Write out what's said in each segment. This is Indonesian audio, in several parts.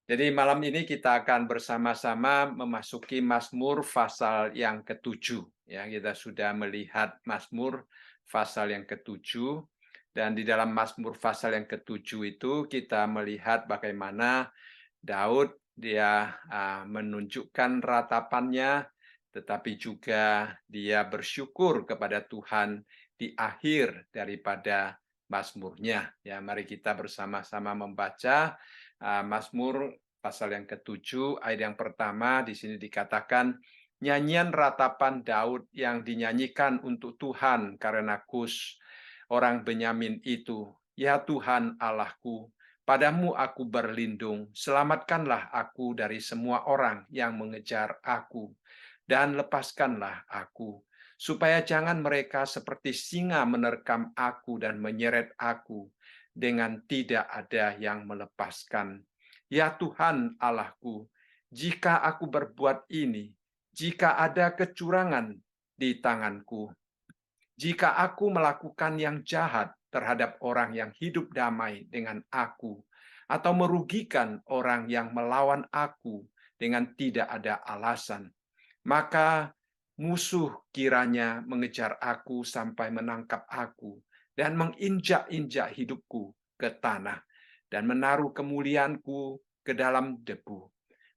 Jadi malam ini kita akan bersama-sama memasuki Mazmur pasal yang ketujuh. Ya, kita sudah melihat Mazmur pasal yang ketujuh, dan di dalam Mazmur pasal yang ketujuh itu kita melihat bagaimana Daud dia menunjukkan ratapannya, tetapi juga dia bersyukur kepada Tuhan di akhir daripada Mazmurnya. Ya, mari kita bersama-sama membaca Mazmur pasal yang ketujuh, ayat yang pertama. Di sini dikatakan, nyanyian ratapan Daud yang dinyanyikan untuk Tuhan karena Kus, orang Benyamin itu. Ya Tuhan Allahku, padamu aku berlindung, selamatkanlah aku dari semua orang yang mengejar aku, dan lepaskanlah aku, supaya jangan mereka seperti singa menerkam aku dan menyeret aku, dengan tidak ada yang melepaskan. Ya Tuhan Allahku, jika aku berbuat ini, jika ada kecurangan di tanganku, jika aku melakukan yang jahat terhadap orang yang hidup damai dengan aku, atau merugikan orang yang melawan aku dengan tidak ada alasan, maka musuh kiranya mengejar aku sampai menangkap aku dan menginjak-injak hidupku ke tanah dan menaruh kemuliaanku ke dalam debu.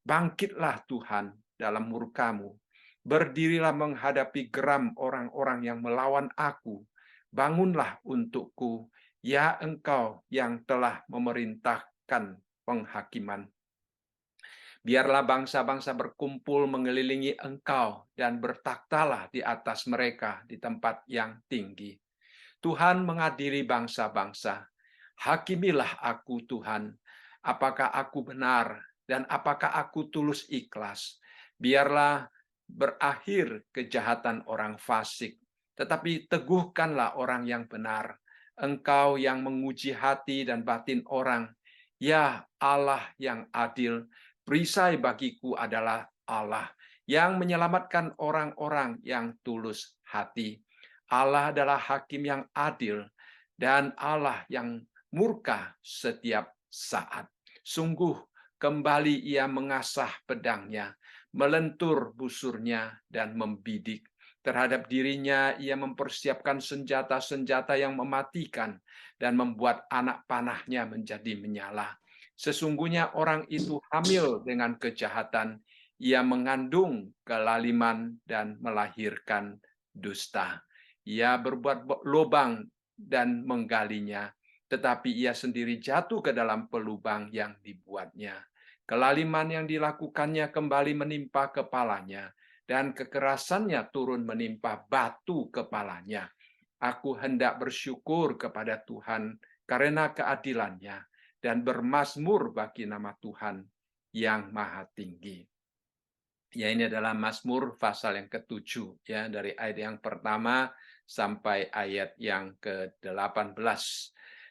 Bangkitlah Tuhan dalam murka-Mu. Berdirilah menghadapi geram orang-orang yang melawan aku. Bangunlah untukku, ya Engkau yang telah memerintahkan penghakiman. Biarlah bangsa-bangsa berkumpul mengelilingi Engkau dan bertakhtalah di atas mereka di tempat yang tinggi. Tuhan mengadili bangsa-bangsa. Hakimilah aku, Tuhan. Apakah aku benar dan apakah aku tulus ikhlas? Biarlah berakhir kejahatan orang fasik, tetapi teguhkanlah orang yang benar. Engkau yang menguji hati dan batin orang, ya Allah yang adil, perisai bagiku adalah Allah yang menyelamatkan orang-orang yang tulus hati. Allah adalah hakim yang adil dan Allah yang murka setiap saat. Sungguh kembali ia mengasah pedangnya, melentur busurnya dan membidik. Terhadap dirinya ia mempersiapkan senjata-senjata yang mematikan dan membuat anak panahnya menjadi menyala. Sesungguhnya orang itu hamil dengan kejahatan, ia mengandung kelaliman dan melahirkan dusta. Ia berbuat lubang dan menggalinya, tetapi ia sendiri jatuh ke dalam pelubang yang dibuatnya. Kelaliman yang dilakukannya kembali menimpa kepalanya, dan kekerasannya turun menimpa batu kepalanya. Aku hendak bersyukur kepada Tuhan karena keadilannya, dan bermazmur bagi nama Tuhan yang maha tinggi. Ya, ini adalah Mazmur pasal yang ketujuh, ya, dari ayat yang pertama sampai ayat yang ke-18.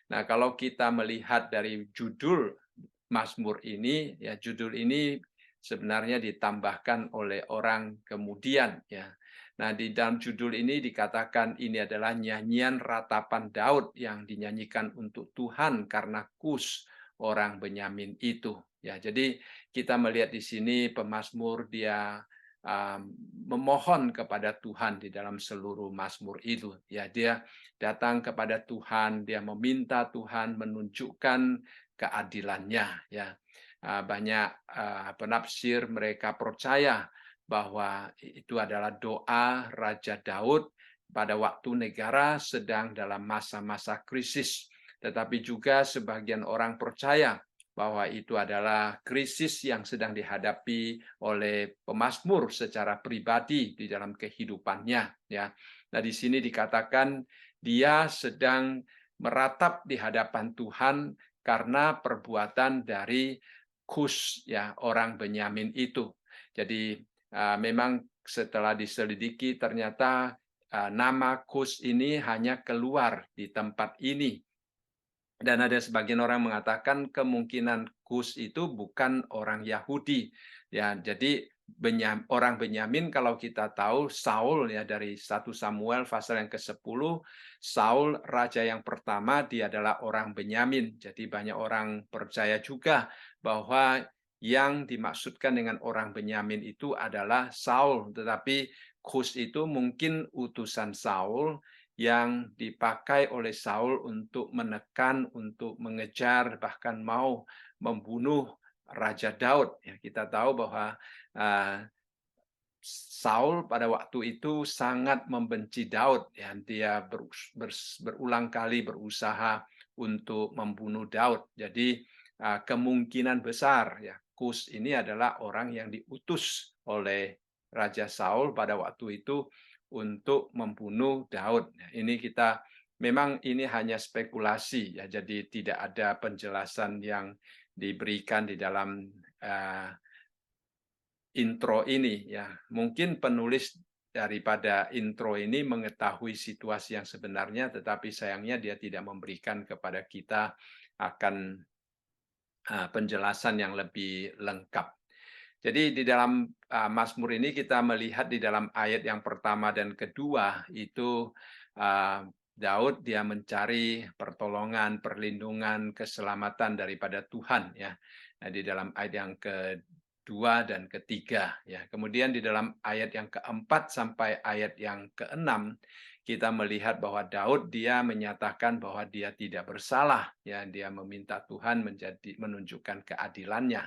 Nah, kalau kita melihat dari judul Mazmur ini, ya, judul ini sebenarnya ditambahkan oleh orang kemudian, ya. Nah, di dalam judul ini dikatakan ini adalah nyanyian ratapan Daud yang dinyanyikan untuk Tuhan karena Kus, orang Benyamin itu. Ya, jadi kita melihat di sini pemazmur dia memohon kepada Tuhan di dalam seluruh mazmur itu. Ya, dia datang kepada Tuhan, dia meminta Tuhan menunjukkan keadilannya. Ya, banyak penafsir mereka percaya bahwa itu adalah doa Raja Daud pada waktu negara sedang dalam masa-masa krisis. Tetapi juga sebagian orang percaya bahwa itu adalah krisis yang sedang dihadapi oleh pemazmur secara pribadi di dalam kehidupannya, ya. Nah, di sini dikatakan dia sedang meratap di hadapan Tuhan karena perbuatan dari Kus, ya, orang Benyamin itu. Jadi memang setelah diselidiki ternyata nama Kus ini hanya keluar di tempat ini. Dan ada sebagian orang mengatakan kemungkinan Kus itu bukan orang Yahudi. Ya, jadi orang Benyamin kalau kita tahu Saul, ya, dari 1 Samuel pasal yang ke-10, Saul raja yang pertama dia adalah orang Benyamin. Jadi banyak orang percaya juga bahwa yang dimaksudkan dengan orang Benyamin itu adalah Saul, tetapi Kus itu mungkin utusan Saul yang dipakai oleh Saul untuk menekan, untuk mengejar, bahkan mau membunuh Raja Daud. Ya, kita tahu bahwa Saul pada waktu itu sangat membenci Daud. Ya, dia berulang kali berusaha untuk membunuh Daud. Jadi kemungkinan besar ya Kus ini adalah orang yang diutus oleh Raja Saul pada waktu itu untuk membunuh Daud. Nah, ini kita memang ini hanya spekulasi ya, jadi tidak ada penjelasan yang diberikan di dalam intro ini ya. Mungkin penulis daripada intro ini mengetahui situasi yang sebenarnya, tetapi sayangnya dia tidak memberikan kepada kita akan penjelasan yang lebih lengkap. Jadi di dalam Mazmur ini kita melihat di dalam ayat yang pertama dan kedua itu Daud dia mencari pertolongan, perlindungan, keselamatan daripada Tuhan ya. Nah, di dalam ayat yang kedua dan ketiga ya. Kemudian di dalam ayat yang keempat sampai ayat yang keenam kita melihat bahwa Daud dia menyatakan bahwa dia tidak bersalah ya, dia meminta Tuhan menunjukkan keadilannya.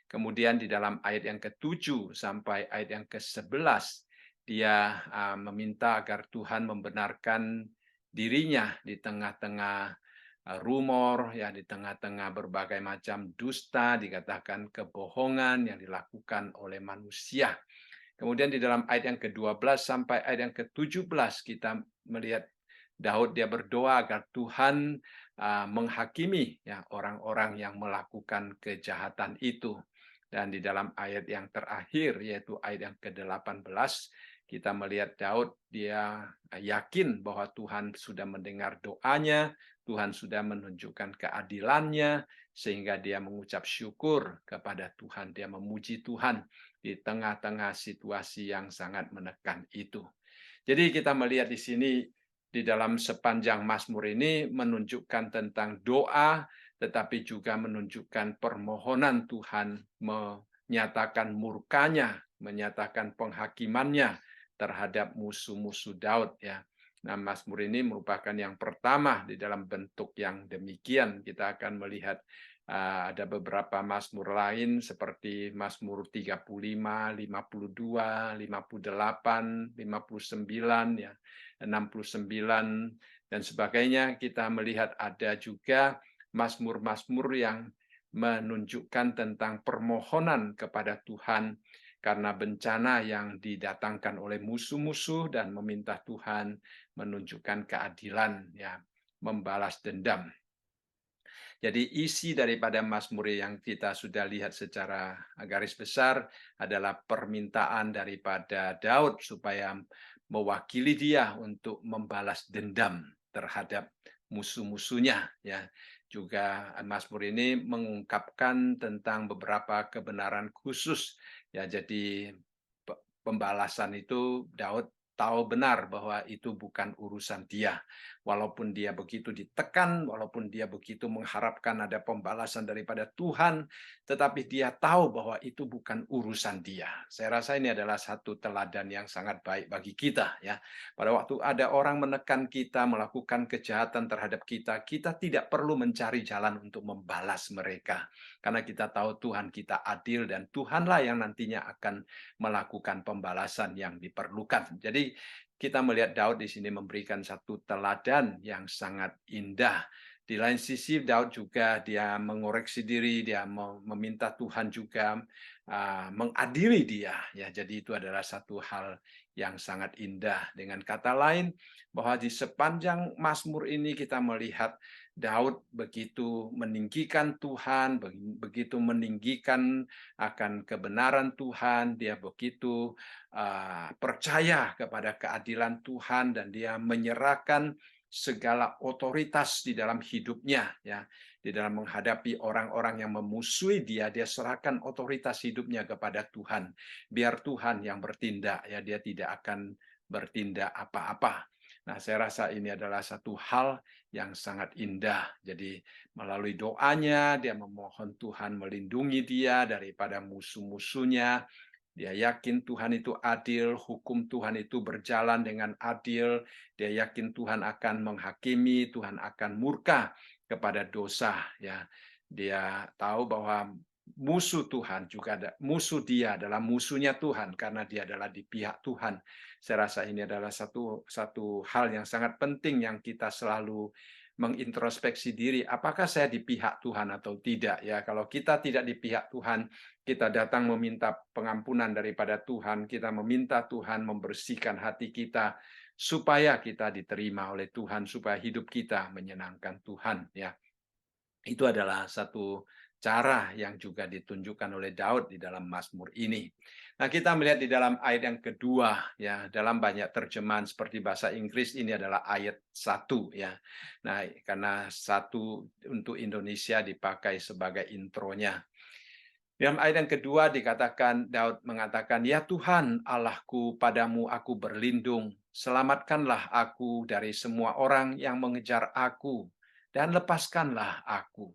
Kemudian di dalam ayat yang ke-7 sampai ayat yang ke-11 dia meminta agar Tuhan membenarkan dirinya di tengah-tengah rumor ya, di tengah-tengah berbagai macam dusta, dikatakan kebohongan yang dilakukan oleh manusia. Kemudian di dalam ayat yang ke-12 sampai ayat yang ke-17 kita melihat Daud dia berdoa agar Tuhan menghakimi ya orang-orang yang melakukan kejahatan itu. Dan di dalam ayat yang terakhir yaitu ayat yang ke-18 kita melihat Daud dia yakin bahwa Tuhan sudah mendengar doanya, Tuhan sudah menunjukkan keadilannya sehingga dia mengucap syukur kepada Tuhan, dia memuji Tuhan di tengah-tengah situasi yang sangat menekan itu. Jadi kita melihat di sini di dalam sepanjang Mazmur ini menunjukkan tentang doa, tetapi juga menunjukkan permohonan Tuhan menyatakan murkanya, menyatakan penghakimannya terhadap musuh-musuh Daud ya. Nah, Mazmur ini merupakan yang pertama di dalam bentuk yang demikian. Kita akan melihat ada beberapa Mazmur lain seperti Mazmur 35, 52, 58, 59 ya, 69 dan sebagainya. Kita melihat ada juga Mazmur-mazmur yang menunjukkan tentang permohonan kepada Tuhan karena bencana yang didatangkan oleh musuh-musuh dan meminta Tuhan menunjukkan keadilan ya, membalas dendam. Jadi isi daripada Mazmur yang kita sudah lihat secara garis besar adalah permintaan daripada Daud supaya mewakili dia untuk membalas dendam terhadap musuh-musuhnya ya. Juga Mazmur ini mengungkapkan tentang beberapa kebenaran khusus ya. Jadi pembalasan itu Daud tahu benar bahwa itu bukan urusan dia. Walaupun dia begitu ditekan, walaupun dia begitu mengharapkan ada pembalasan daripada Tuhan, tetapi dia tahu bahwa itu bukan urusan dia. Saya rasa ini adalah satu teladan yang sangat baik bagi kita ya. Pada waktu ada orang menekan kita, melakukan kejahatan terhadap kita, kita tidak perlu mencari jalan untuk membalas mereka. Karena kita tahu Tuhan kita adil dan Tuhanlah yang nantinya akan melakukan pembalasan yang diperlukan. Jadi kita melihat Daud di sini memberikan satu teladan yang sangat indah. Di lain sisi Daud juga dia mengoreksi diri, dia meminta Tuhan juga mengadili dia. Ya, jadi itu adalah satu hal yang sangat indah. Dengan kata lain, bahwa di sepanjang Mazmur ini kita melihat Daud begitu meninggikan Tuhan, begitu meninggikan akan kebenaran Tuhan, dia begitu percaya kepada keadilan Tuhan dan dia menyerahkan segala otoritas di dalam hidupnya ya, di dalam menghadapi orang-orang yang memusuhi dia, dia serahkan otoritas hidupnya kepada Tuhan. Biar Tuhan yang bertindak ya, dia tidak akan bertindak apa-apa. Nah, saya rasa ini adalah satu hal yang sangat indah. Jadi melalui doanya dia memohon Tuhan melindungi dia daripada musuh-musuhnya. Dia yakin Tuhan itu adil, hukum Tuhan itu berjalan dengan adil. Dia yakin Tuhan akan menghakimi, Tuhan akan murka kepada dosa. Ya, dia tahu bahwa musuh Tuhan juga ada, musuh dia adalah musuhnya Tuhan karena dia adalah di pihak Tuhan. Saya rasa ini adalah satu hal yang sangat penting yang kita selalu mengintrospeksi diri. Apakah saya di pihak Tuhan atau tidak? Ya, kalau kita tidak di pihak Tuhan, kita datang meminta pengampunan daripada Tuhan, kita meminta Tuhan membersihkan hati kita supaya kita diterima oleh Tuhan, supaya hidup kita menyenangkan Tuhan. Ya, itu adalah satu cara yang juga ditunjukkan oleh Daud di dalam Mazmur ini. Nah, kita melihat di dalam ayat yang kedua, ya, dalam banyak terjemahan seperti bahasa Inggris ini adalah ayat 1, ya. Nah, karena 1 untuk Indonesia dipakai sebagai intronya. Dalam ayat yang kedua dikatakan, Daud mengatakan, "Ya Tuhan, Allahku, padamu aku berlindung. Selamatkanlah aku dari semua orang yang mengejar aku, dan lepaskanlah aku."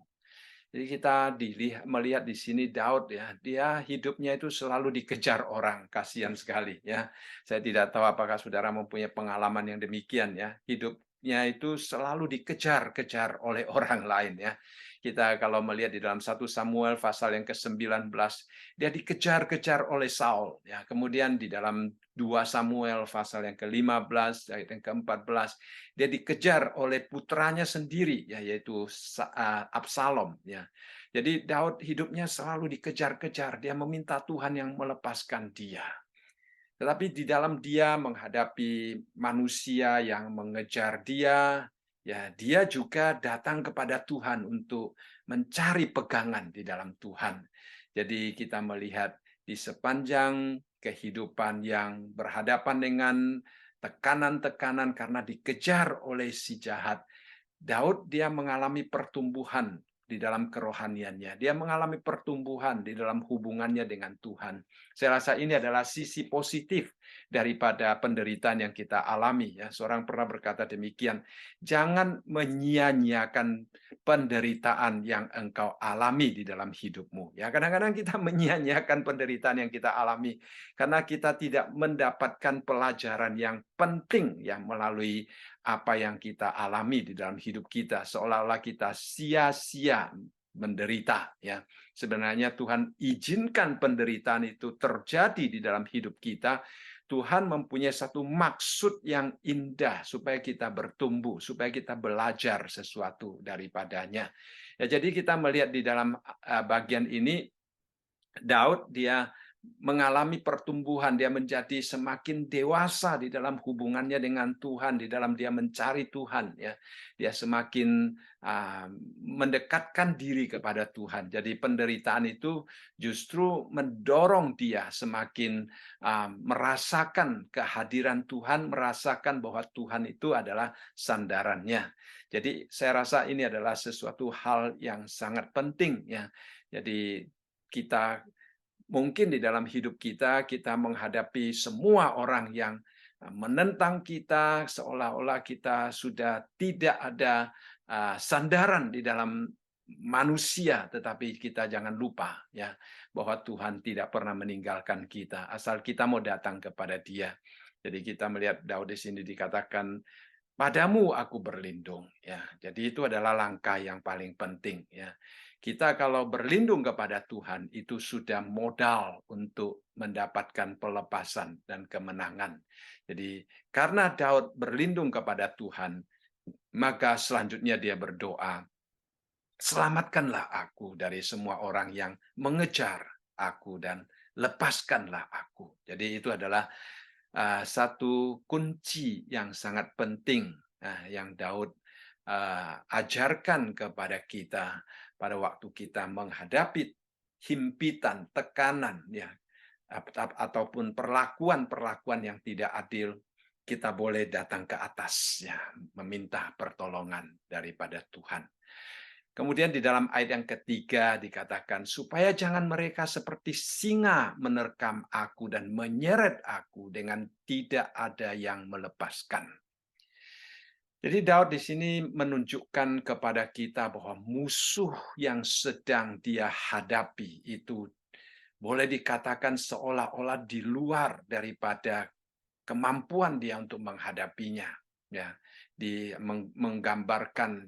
Jadi kita melihat di sini Daud, ya, dia hidupnya itu selalu dikejar orang, kasihan sekali, ya. Saya tidak tahu apakah saudara mempunyai pengalaman yang demikian, ya. Hidupnya itu selalu dikejar-kejar oleh orang lain, ya. Kita kalau melihat di dalam 1 Samuel pasal yang ke-19, dia dikejar-kejar oleh Saul, ya. Kemudian di dalam 2 Samuel pasal yang ke-15 ayat yang ke-14, dia dikejar oleh putranya sendiri, ya, yaitu Absalom, ya. Jadi Daud hidupnya selalu dikejar-kejar, dia meminta Tuhan yang melepaskan dia. Tetapi di dalam dia menghadapi manusia yang mengejar dia, ya, dia juga datang kepada Tuhan untuk mencari pegangan di dalam Tuhan. Jadi kita melihat di sepanjang kehidupan yang berhadapan dengan tekanan-tekanan karena dikejar oleh si jahat, Daud dia mengalami pertumbuhan di dalam kerohaniannya. Dia mengalami pertumbuhan di dalam hubungannya dengan Tuhan. Saya rasa ini adalah sisi positif daripada penderitaan yang kita alami, ya. Seorang pernah berkata demikian, jangan menyia-nyiakan penderitaan yang engkau alami di dalam hidupmu. Ya, kadang-kadang kita menyia-nyiakan penderitaan yang kita alami karena kita tidak mendapatkan pelajaran yang penting yang melalui apa yang kita alami di dalam hidup kita, seolah-olah kita sia-sia menderita, ya. Sebenarnya Tuhan izinkan penderitaan itu terjadi di dalam hidup kita. Tuhan mempunyai satu maksud yang indah supaya kita bertumbuh, supaya kita belajar sesuatu daripadanya. Ya, jadi kita melihat di dalam bagian ini Daud dia mengalami pertumbuhan, dia menjadi semakin dewasa di dalam hubungannya dengan Tuhan, di dalam dia mencari Tuhan, ya. Dia semakin mendekatkan diri kepada Tuhan. Jadi penderitaan itu justru mendorong dia semakin merasakan kehadiran Tuhan, merasakan bahwa Tuhan itu adalah sandarannya. Jadi saya rasa ini adalah sesuatu hal yang sangat penting, ya. Jadi kita mungkin di dalam hidup kita, kita menghadapi semua orang yang menentang kita, seolah-olah kita sudah tidak ada sandaran di dalam manusia, tetapi kita jangan lupa, ya, bahwa Tuhan tidak pernah meninggalkan kita, asal kita mau datang kepada Dia. Jadi kita melihat Daud di sini dikatakan, "Padamu aku berlindung." Ya, jadi itu adalah langkah yang paling penting, ya. Kita kalau berlindung kepada Tuhan itu sudah modal untuk mendapatkan pelepasan dan kemenangan. Jadi karena Daud berlindung kepada Tuhan, maka selanjutnya dia berdoa, "Selamatkanlah aku dari semua orang yang mengejar aku dan lepaskanlah aku." Jadi itu adalah satu kunci yang sangat penting, yang Daud ajarkan kepada kita pada waktu kita menghadapi himpitan, tekanan, ya, ataupun perlakuan-perlakuan yang tidak adil, kita boleh datang ke atas, ya, meminta pertolongan daripada Tuhan. Kemudian di dalam ayat yang ketiga dikatakan, supaya jangan mereka seperti singa menerkam aku dan menyeret aku dengan tidak ada yang melepaskan. Jadi Daud di sini menunjukkan kepada kita bahwa musuh yang sedang dia hadapi itu boleh dikatakan seolah-olah di luar daripada kemampuan dia untuk menghadapinya. Ya, menggambarkan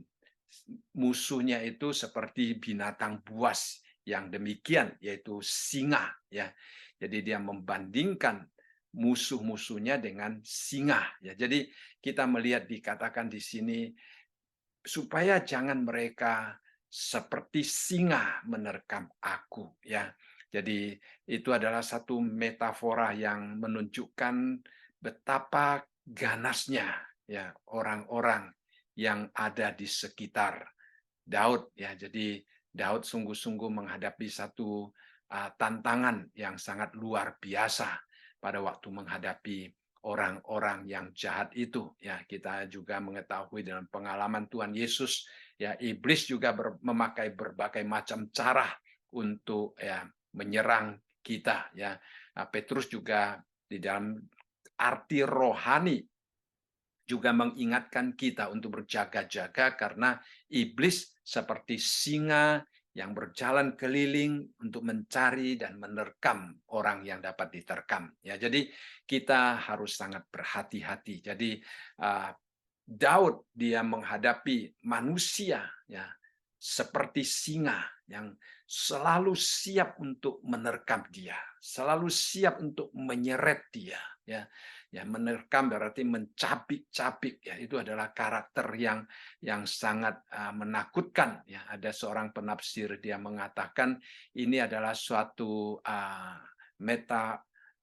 musuhnya itu seperti binatang buas yang demikian, yaitu singa. Ya, jadi dia membandingkan musuh-musuhnya dengan singa. Ya, jadi kita melihat dikatakan di sini supaya jangan mereka seperti singa menerkam aku, ya. Jadi itu adalah satu metafora yang menunjukkan betapa ganasnya ya orang-orang yang ada di sekitar Daud, ya. Jadi Daud sungguh-sungguh menghadapi satu tantangan yang sangat luar biasa pada waktu menghadapi orang-orang yang jahat itu, ya. Kita juga mengetahui dalam pengalaman Tuhan Yesus, ya, iblis juga memakai berbagai macam cara untuk ya menyerang kita, ya. Petrus juga di dalam arti rohani juga mengingatkan kita untuk berjaga-jaga karena iblis seperti singa yang berjalan keliling untuk mencari dan menerkam orang yang dapat diterkam. Ya, jadi kita harus sangat berhati-hati. Jadi Daud dia menghadapi manusia ya seperti singa yang selalu siap untuk menerkam dia, selalu siap untuk menyeret dia, ya. Ya, menerkam berarti mencabik-cabik, ya. Itu adalah karakter yang sangat menakutkan, ya. Ada seorang penafsir dia mengatakan ini adalah suatu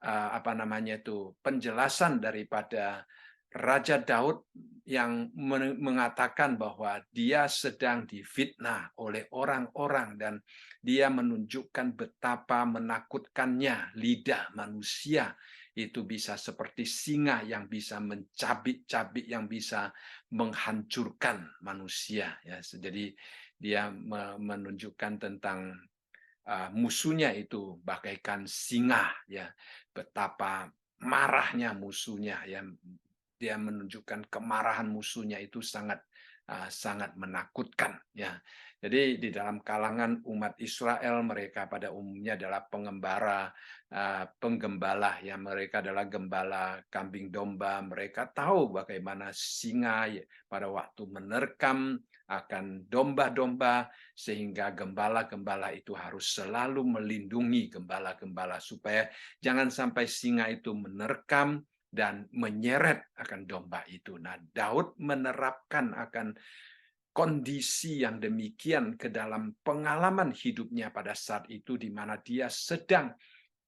apa namanya itu penjelasan daripada Raja Daud yang mengatakan bahwa dia sedang difitnah oleh orang-orang dan dia menunjukkan betapa menakutkannya lidah manusia itu bisa seperti singa yang bisa mencabik-cabik, yang bisa menghancurkan manusia, ya. Jadi dia menunjukkan tentang musuhnya itu bagaikan singa, ya. Betapa marahnya musuhnya, ya. Dia menunjukkan kemarahan musuhnya itu sangat menakutkan, ya. Jadi di dalam kalangan umat Israel mereka pada umumnya adalah penggembala, ya. Mereka adalah gembala kambing domba. Mereka tahu bagaimana singa ya, pada waktu menerkam akan domba-domba, sehingga gembala-gembala itu harus selalu melindungi gembala-gembala supaya jangan sampai singa itu menerkam dan menyeret akan domba itu. Nah, Daud menerapkan akan kondisi yang demikian ke dalam pengalaman hidupnya pada saat itu di mana dia sedang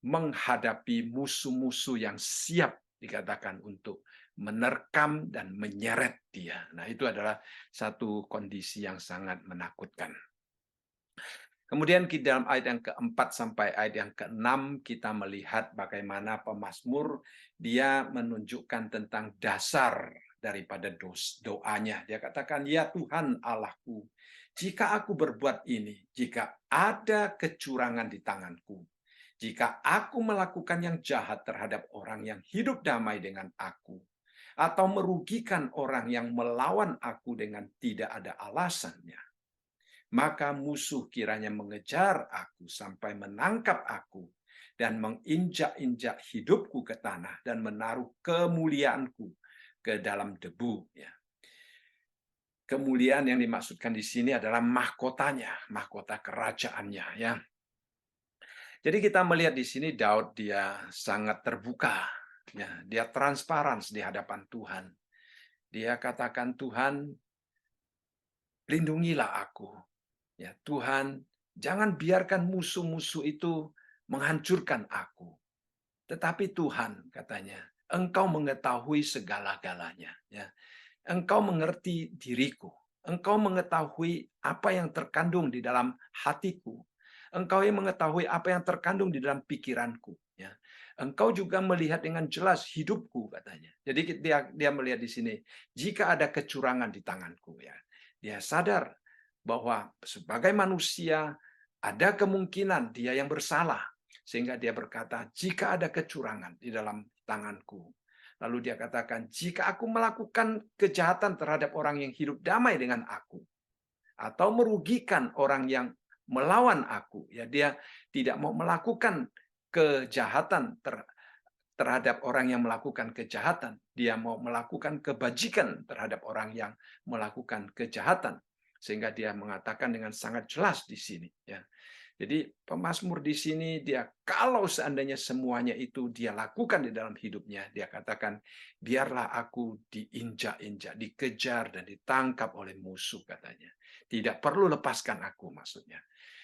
menghadapi musuh-musuh yang siap dikatakan untuk menerkam dan menyeret dia. Nah, itu adalah satu kondisi yang sangat menakutkan. Kemudian di dalam ayat yang keempat sampai ayat yang keenam kita melihat bagaimana pemazmur dia menunjukkan tentang dasar daripada doanya. Dia katakan, "Ya Tuhan Allahku, jika aku berbuat ini, jika ada kecurangan di tanganku, jika aku melakukan yang jahat terhadap orang yang hidup damai dengan aku, atau merugikan orang yang melawan aku dengan tidak ada alasannya, maka musuh kiranya mengejar aku sampai menangkap aku dan menginjak-injak hidupku ke tanah dan menaruh kemuliaanku ke dalam debu." Ya. Kemuliaan yang dimaksudkan di sini adalah mahkotanya, mahkota kerajaannya, ya. Jadi kita melihat di sini Daud dia sangat terbuka, ya. Dia transparan di hadapan Tuhan. Dia katakan, "Tuhan, lindungilah aku. Ya, Tuhan, jangan biarkan musuh-musuh itu menghancurkan aku. Tetapi Tuhan," katanya, "Engkau mengetahui segala-galanya. Ya. Engkau mengerti diriku. Engkau mengetahui apa yang terkandung di dalam hatiku. Engkau yang mengetahui apa yang terkandung di dalam pikiranku. Ya. Engkau juga melihat dengan jelas hidupku," katanya. Jadi dia melihat di sini, jika ada kecurangan di tanganku, ya, dia sadar bahwa sebagai manusia ada kemungkinan dia yang bersalah. Sehingga dia berkata, jika ada kecurangan di dalam tanganku, Lalu dia katakan, jika aku melakukan kejahatan terhadap orang yang hidup damai dengan aku, atau merugikan orang yang melawan aku, ya dia tidak mau melakukan kejahatan terhadap orang yang melakukan kejahatan. Dia mau melakukan kebajikan terhadap orang yang melakukan kejahatan. Sehingga dia mengatakan dengan sangat jelas di sini. Ya. Jadi pemazmur di sini dia kalau seandainya semuanya itu dia lakukan di dalam hidupnya, dia katakan biarlah aku diinjak-injak, dikejar dan ditangkap oleh musuh katanya. Tidak perlu lepaskan aku maksudnya.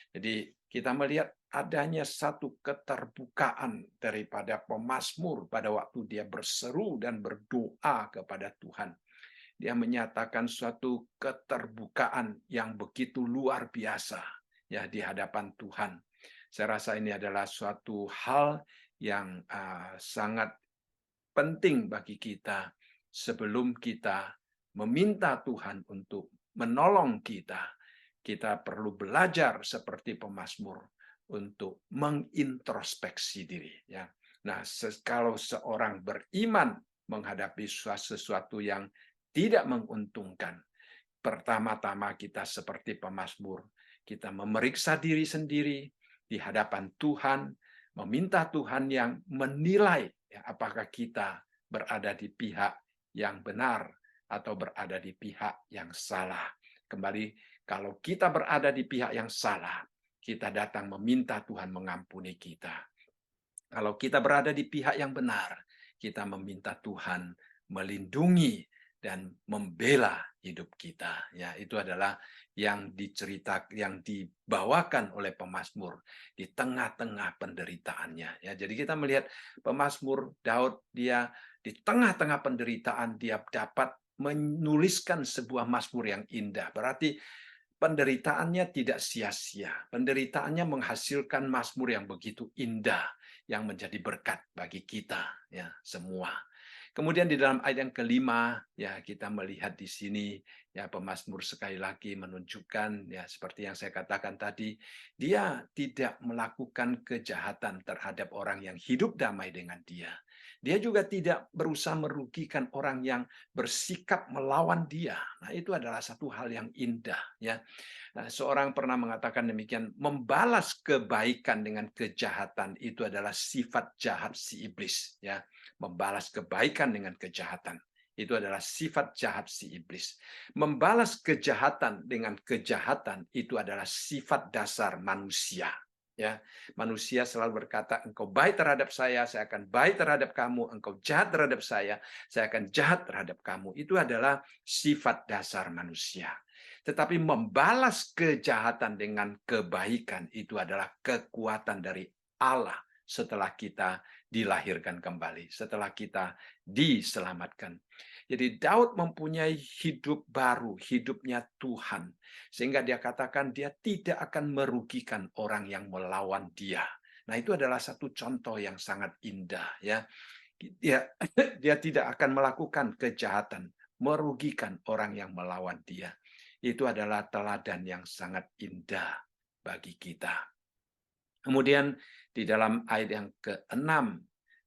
Jadi kita melihat adanya satu keterbukaan daripada pemazmur pada waktu dia berseru dan berdoa kepada Tuhan. Dia menyatakan suatu keterbukaan yang begitu luar biasa ya di hadapan Tuhan. Saya rasa ini adalah suatu hal yang sangat penting bagi kita sebelum kita meminta Tuhan untuk menolong kita. Kita perlu belajar seperti pemazmur untuk mengintrospeksi diri. Ya. Nah, kalau seorang beriman menghadapi sesuatu yang tidak menguntungkan, pertama-tama kita seperti pemazmur, kita memeriksa diri sendiri di hadapan Tuhan, meminta Tuhan yang menilai ya, apakah kita berada di pihak yang benar atau berada di pihak yang salah. Kembali, kalau kita berada di pihak yang salah, kita datang meminta Tuhan mengampuni kita. Kalau kita berada di pihak yang benar, kita meminta Tuhan melindungi dan membela hidup kita. Ya, itu adalah yang yang dibawakan oleh pemazmur di tengah-tengah penderitaannya. Ya, jadi kita melihat pemazmur Daud dia di tengah-tengah penderitaan dia dapat menuliskan sebuah mazmur yang indah. Berarti penderitaannya tidak sia-sia. Penderitaannya menghasilkan mazmur yang begitu indah yang menjadi berkat bagi kita ya semua. Kemudian di dalam ayat yang kelima ya kita melihat di sini ya pemazmur sekali lagi menunjukkan ya seperti yang saya katakan tadi dia tidak melakukan kejahatan terhadap orang yang hidup damai dengan dia. Dia juga tidak berusaha merugikan orang yang bersikap melawan dia. Nah, itu adalah satu hal yang indah ya. Nah, seorang pernah mengatakan demikian, membalas kebaikan dengan kejahatan itu adalah sifat jahat si iblis ya. Membalas kebaikan dengan kejahatan itu adalah sifat jahat si iblis. Membalas kejahatan dengan kejahatan itu adalah sifat dasar manusia. Ya, manusia selalu berkata, engkau baik terhadap saya akan baik terhadap kamu. Engkau jahat terhadap saya akan jahat terhadap kamu. Itu adalah sifat dasar manusia. Tetapi membalas kejahatan dengan kebaikan itu adalah kekuatan dari Allah setelah kita dilahirkan kembali, setelah kita diselamatkan. Jadi Daud mempunyai hidup baru, hidupnya Tuhan. Sehingga dia katakan dia tidak akan merugikan orang yang melawan dia. Nah, itu adalah satu contoh yang sangat indah ya. Dia tidak akan melakukan kejahatan, merugikan orang yang melawan dia. Itu adalah teladan yang sangat indah bagi kita. Kemudian di dalam ayat yang ke-6,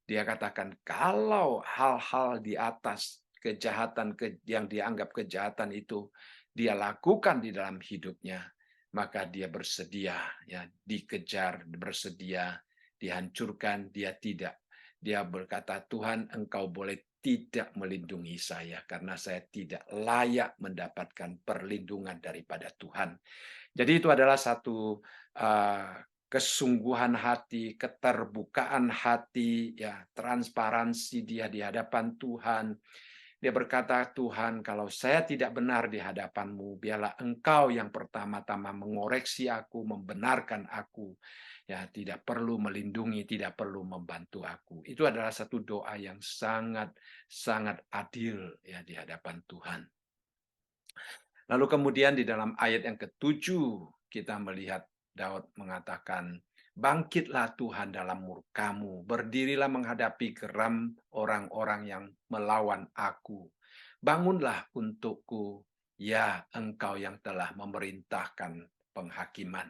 dia katakan, kalau hal-hal di atas kejahatan yang dianggap kejahatan itu dia lakukan di dalam hidupnya, maka dia bersedia ya dikejar, bersedia dihancurkan, dia tidak. Dia berkata, Tuhan engkau boleh tidak melindungi saya karena saya tidak layak mendapatkan perlindungan daripada Tuhan. Jadi itu adalah satu kesungguhan hati, keterbukaan hati, ya transparansi dia di hadapan Tuhan. Dia berkata, Tuhan, kalau saya tidak benar di hadapan-Mu, biarlah Engkau yang pertama-tama mengoreksi aku, membenarkan aku. Ya, tidak perlu melindungi, tidak perlu membantu aku. Itu adalah satu doa yang sangat sangat adil ya di hadapan Tuhan. Lalu kemudian di dalam ayat yang ke-7 kita melihat Daud mengatakan, bangkitlah Tuhan dalam murka-Mu, berdirilah menghadapi geram orang-orang yang melawan aku. Bangunlah untukku, ya Engkau yang telah memerintahkan penghakiman.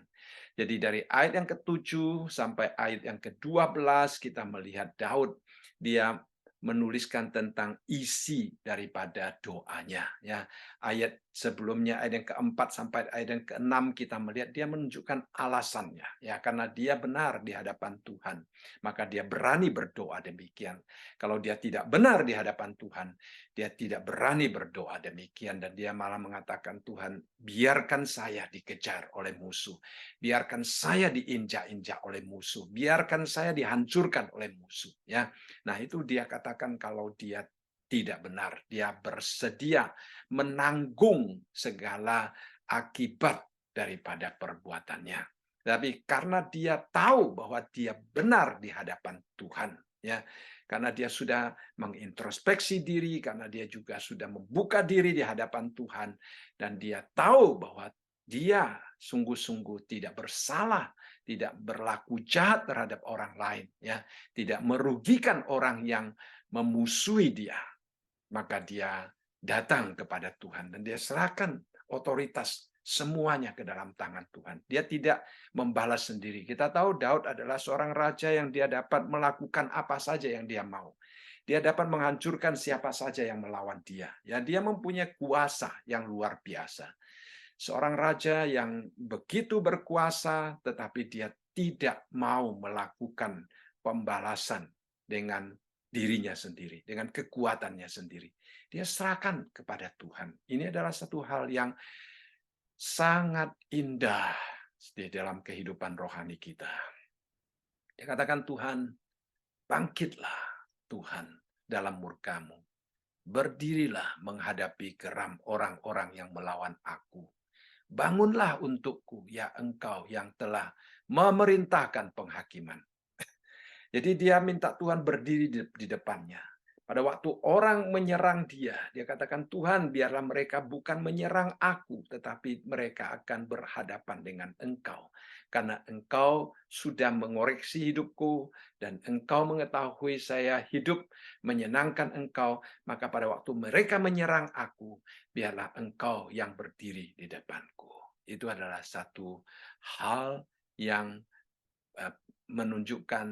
Jadi dari ayat yang ke-7 sampai ayat yang ke-12 kita melihat Daud, dia menuliskan tentang isi daripada doanya. Ya, ayat sebelumnya ayat yang keempat sampai ayat yang keenam kita melihat dia menunjukkan alasannya. Ya, karena dia benar di hadapan Tuhan, maka dia berani berdoa demikian. Kalau dia tidak benar di hadapan Tuhan, dia tidak berani berdoa demikian dan dia malah mengatakan, Tuhan, biarkan saya dikejar oleh musuh. Biarkan saya diinjak-injak oleh musuh. Biarkan saya dihancurkan oleh musuh. Ya, nah itu dia katakan kalau dia tidak benar, dia bersedia menanggung segala akibat daripada perbuatannya. Tapi karena dia tahu bahwa dia benar di hadapan Tuhan, ya, karena dia sudah mengintrospeksi diri, karena dia juga sudah membuka diri di hadapan Tuhan, dan dia tahu bahwa dia sungguh-sungguh tidak bersalah, tidak berlaku jahat terhadap orang lain, ya, tidak merugikan orang yang memusuhi dia, maka dia datang kepada Tuhan dan dia serahkan otoritas semuanya ke dalam tangan Tuhan. Dia tidak membalas sendiri. Kita tahu Daud adalah seorang raja yang dia dapat melakukan apa saja yang dia mau. Dia dapat menghancurkan siapa saja yang melawan dia. Ya, dia mempunyai kuasa yang luar biasa. Seorang raja yang begitu berkuasa, tetapi dia tidak mau melakukan pembalasan dengan dirinya sendiri, dengan kekuatannya sendiri. Dia serahkan kepada Tuhan. Ini adalah satu hal yang sangat indah di dalam kehidupan rohani kita. Dia katakan, Tuhan, bangkitlah Tuhan dalam murka-Mu. Berdirilah menghadapi geram orang-orang yang melawan aku. Bangunlah untukku, ya Engkau yang telah memerintahkan penghakiman. Jadi dia minta Tuhan berdiri di depannya. Pada waktu orang menyerang dia, dia katakan, Tuhan, biarlah mereka bukan menyerang aku, tetapi mereka akan berhadapan dengan Engkau. Karena Engkau sudah mengoreksi hidupku, dan Engkau mengetahui saya hidup menyenangkan Engkau, maka pada waktu mereka menyerang aku, biarlah Engkau yang berdiri di depanku. Itu adalah satu hal yang menunjukkan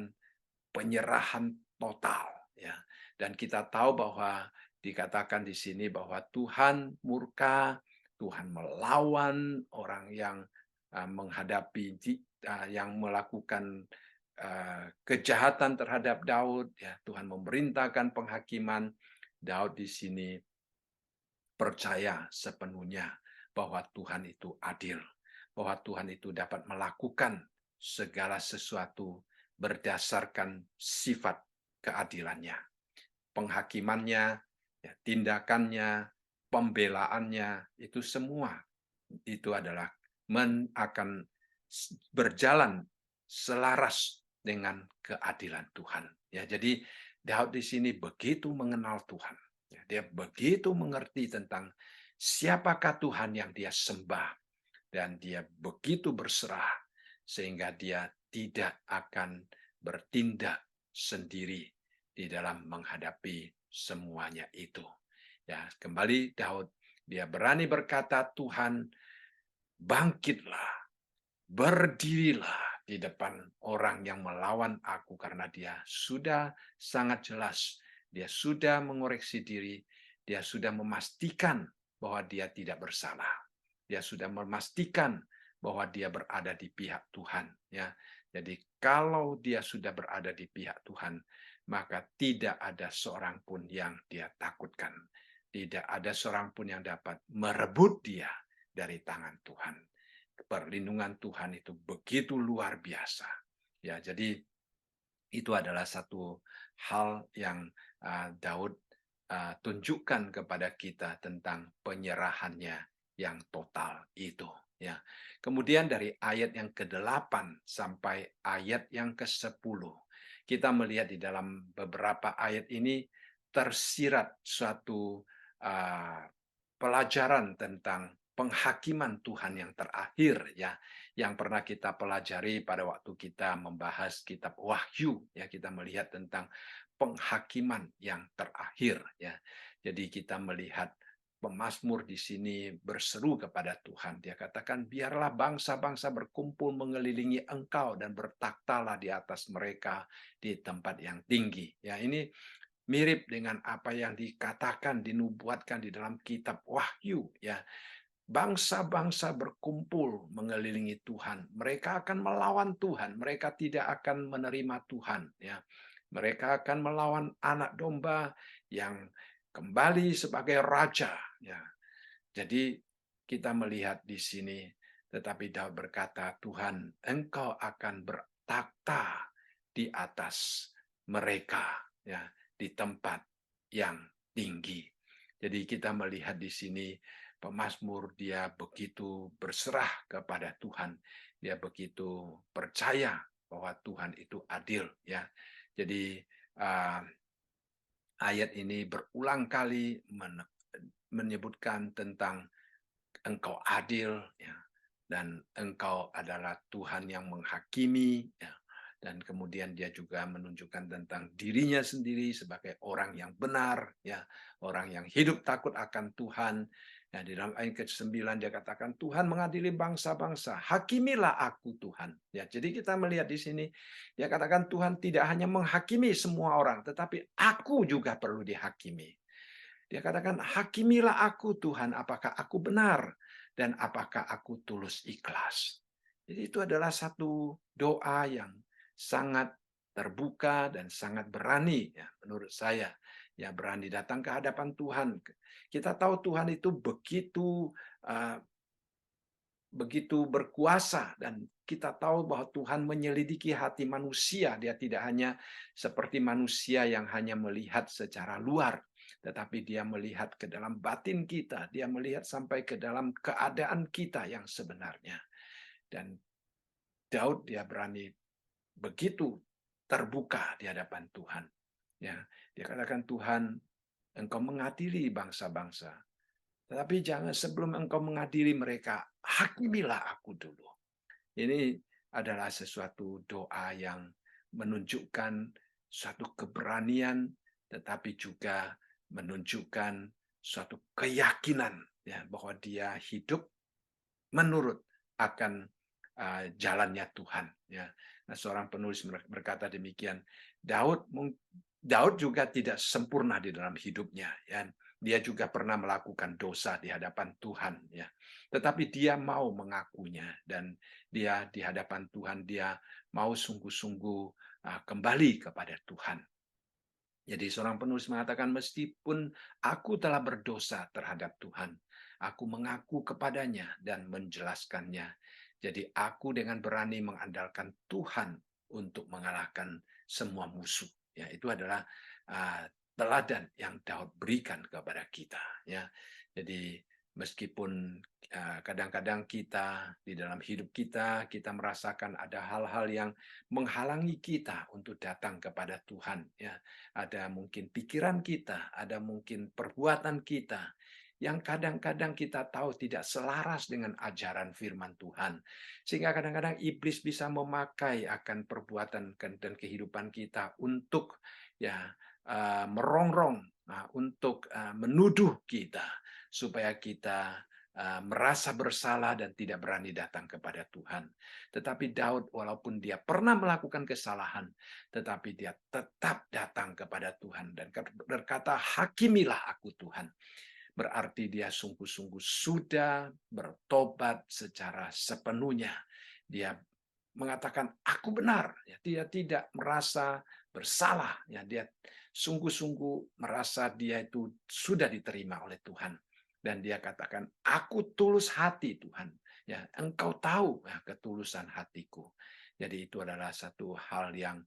penyerahan total, ya. Dan kita tahu bahwa dikatakan di sini bahwa Tuhan murka, Tuhan melawan orang yang menghadapi yang melakukan kejahatan terhadap Daud, ya. Tuhan memerintahkan penghakiman. Daud di sini percaya sepenuhnya bahwa Tuhan itu adil, bahwa Tuhan itu dapat melakukan segala sesuatu berdasarkan sifat keadilannya, penghakimannya, ya, tindakannya, pembelaannya, itu semua itu adalah akan berjalan selaras dengan keadilan Tuhan. Ya, jadi Daud di sini begitu mengenal Tuhan. Ya, dia begitu mengerti tentang siapakah Tuhan yang dia sembah, dan dia begitu berserah sehingga dia tidak akan bertindak sendiri di dalam menghadapi semuanya itu. Ya, kembali Daud, dia berani berkata, Tuhan, bangkitlah, berdirilah di depan orang yang melawan aku, karena dia sudah sangat jelas, dia sudah mengoreksi diri, dia sudah memastikan bahwa dia tidak bersalah. Dia sudah memastikan bahwa dia berada di pihak Tuhan, ya. Jadi kalau dia sudah berada di pihak Tuhan, maka tidak ada seorang pun yang dia takutkan. Tidak ada seorang pun yang dapat merebut dia dari tangan Tuhan. Perlindungan Tuhan itu begitu luar biasa. Ya, jadi itu adalah satu hal yang Daud tunjukkan kepada kita tentang penyerahannya yang total itu. Ya. Kemudian dari ayat yang ke-8 sampai ayat yang ke-10, kita melihat di dalam beberapa ayat ini tersirat suatu pelajaran tentang penghakiman Tuhan yang terakhir, ya, yang pernah kita pelajari pada waktu kita membahas kitab Wahyu, ya, kita melihat tentang penghakiman yang terakhir, ya. Jadi kita melihat pemazmur di sini berseru kepada Tuhan. Dia katakan, biarlah bangsa-bangsa berkumpul mengelilingi Engkau dan bertakhtalah di atas mereka di tempat yang tinggi. Ya, ini mirip dengan apa yang dikatakan, dinubuatkan di dalam kitab Wahyu, ya. Bangsa-bangsa berkumpul mengelilingi Tuhan. Mereka akan melawan Tuhan. Mereka tidak akan menerima Tuhan. Ya, mereka akan melawan Anak Domba yang kembali sebagai Raja. Ya, jadi kita melihat di sini. Tetapi Daud berkata, Tuhan, Engkau akan bertakhta di atas mereka, ya, di tempat yang tinggi. Jadi kita melihat di sini pemazmur dia begitu berserah kepada Tuhan. Dia begitu percaya bahwa Tuhan itu adil, ya. Jadi ayat ini berulang kali menyebutkan tentang Engkau adil, ya, dan Engkau adalah Tuhan yang menghakimi, ya. Dan kemudian dia juga menunjukkan tentang dirinya sendiri sebagai orang yang benar, ya, orang yang hidup takut akan Tuhan. Ya, di dalam ayat ke-9 dia katakan, Tuhan mengadili bangsa-bangsa, hakimilah aku Tuhan. Ya, jadi kita melihat di sini, dia katakan Tuhan tidak hanya menghakimi semua orang, tetapi aku juga perlu dihakimi. Dia katakan, hakimilah aku Tuhan, apakah aku benar dan apakah aku tulus ikhlas. Jadi itu adalah satu doa yang sangat terbuka dan sangat berani, ya, menurut saya. Ya, berani datang ke hadapan Tuhan. Kita tahu Tuhan itu uh, begitu berkuasa, dan kita tahu bahwa Tuhan menyelidiki hati manusia. Dia tidak hanya seperti manusia yang hanya melihat secara luar, tetapi dia melihat ke dalam batin kita. Dia melihat sampai ke dalam keadaan kita yang sebenarnya. Dan Daud dia berani begitu terbuka di hadapan Tuhan. Ya, dia katakan, Tuhan, Engkau mengadili bangsa-bangsa. Tetapi jangan, sebelum Engkau mengadili mereka, hakimilah aku dulu. Ini adalah sesuatu doa yang menunjukkan suatu keberanian, tetapi juga menunjukkan suatu keyakinan, ya, bahwa dia hidup menurut akan jalannya Tuhan. Ya. Nah, seorang penulis berkata demikian, Daud juga tidak sempurna di dalam hidupnya. Ya. Dia juga pernah melakukan dosa di hadapan Tuhan. Ya. Tetapi dia mau mengakunya, dan dia di hadapan Tuhan, dia mau sungguh-sungguh kembali kepada Tuhan. Jadi seorang penulis mengatakan, meskipun aku telah berdosa terhadap Tuhan, aku mengaku kepadanya dan menjelaskannya. Jadi aku dengan berani mengandalkan Tuhan untuk mengalahkan semua musuh. Ya, itu adalah teladan yang Daud berikan kepada kita. Ya, jadi meskipun kadang-kadang kita di dalam hidup kita merasakan ada hal-hal yang menghalangi kita untuk datang kepada Tuhan. Ya, ada mungkin pikiran kita, ada mungkin perbuatan kita yang kadang-kadang kita tahu tidak selaras dengan ajaran firman Tuhan. Sehingga kadang-kadang iblis bisa memakai akan perbuatan dan kehidupan kita untuk, ya, merongrong, untuk menuduh kita supaya kita merasa bersalah dan tidak berani datang kepada Tuhan. Tetapi Daud, walaupun dia pernah melakukan kesalahan, tetapi dia tetap datang kepada Tuhan dan berkata, hakimilah aku Tuhan. Berarti dia sungguh-sungguh sudah bertobat secara sepenuhnya. Dia mengatakan, aku benar. Ya, dia tidak merasa bersalah. Ya, dia sungguh-sungguh merasa dia itu sudah diterima oleh Tuhan. Dan dia katakan, aku tulus hati Tuhan. Ya, Engkau tahu ya, ketulusan hatiku. Jadi itu adalah satu hal yang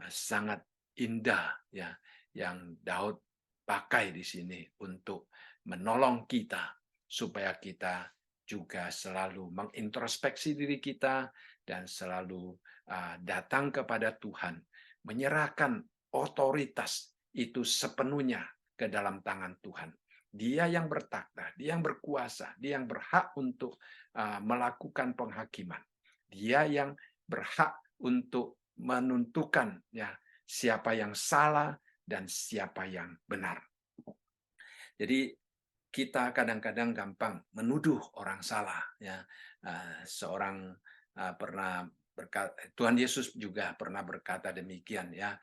sangat indah, ya, yang Daud pakai di sini untuk menolong kita supaya kita juga selalu mengintrospeksi diri kita dan selalu datang kepada Tuhan, menyerahkan otoritas itu sepenuhnya ke dalam tangan Tuhan. Dia yang bertakhta, dia yang berkuasa, dia yang berhak untuk melakukan penghakiman. Dia yang berhak untuk menentukan, ya, siapa yang salah dan siapa yang benar. Jadi kita kadang-kadang gampang menuduh orang salah. Ya, seorang pernah berkata, Tuhan Yesus juga pernah berkata demikian, ya.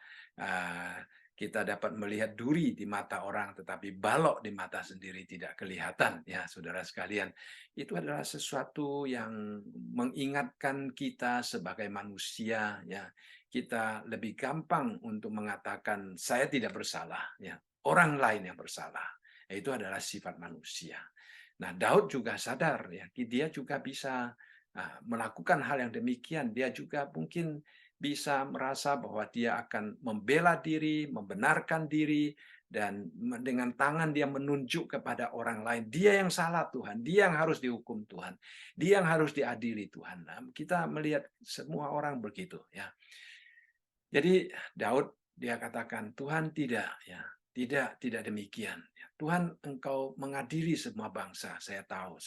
Kita dapat melihat duri di mata orang, tetapi balok di mata sendiri tidak kelihatan. Ya, saudara sekalian, itu adalah sesuatu yang mengingatkan kita sebagai manusia. Ya, kita lebih gampang untuk mengatakan saya tidak bersalah. Ya, orang lain yang bersalah. Itu adalah sifat manusia. Nah, Daud juga sadar, ya, dia juga bisa melakukan hal yang demikian. Dia juga mungkin bisa merasa bahwa dia akan membela diri, membenarkan diri, dan dengan tangan dia menunjuk kepada orang lain. Dia yang salah Tuhan, dia yang harus dihukum Tuhan, dia yang harus diadili Tuhan. Nah, kita melihat semua orang begitu, ya. Jadi Daud dia katakan Tuhan tidak, ya, tidak demikian. Ya. Tuhan engkau mengadili semua bangsa, saya tahu,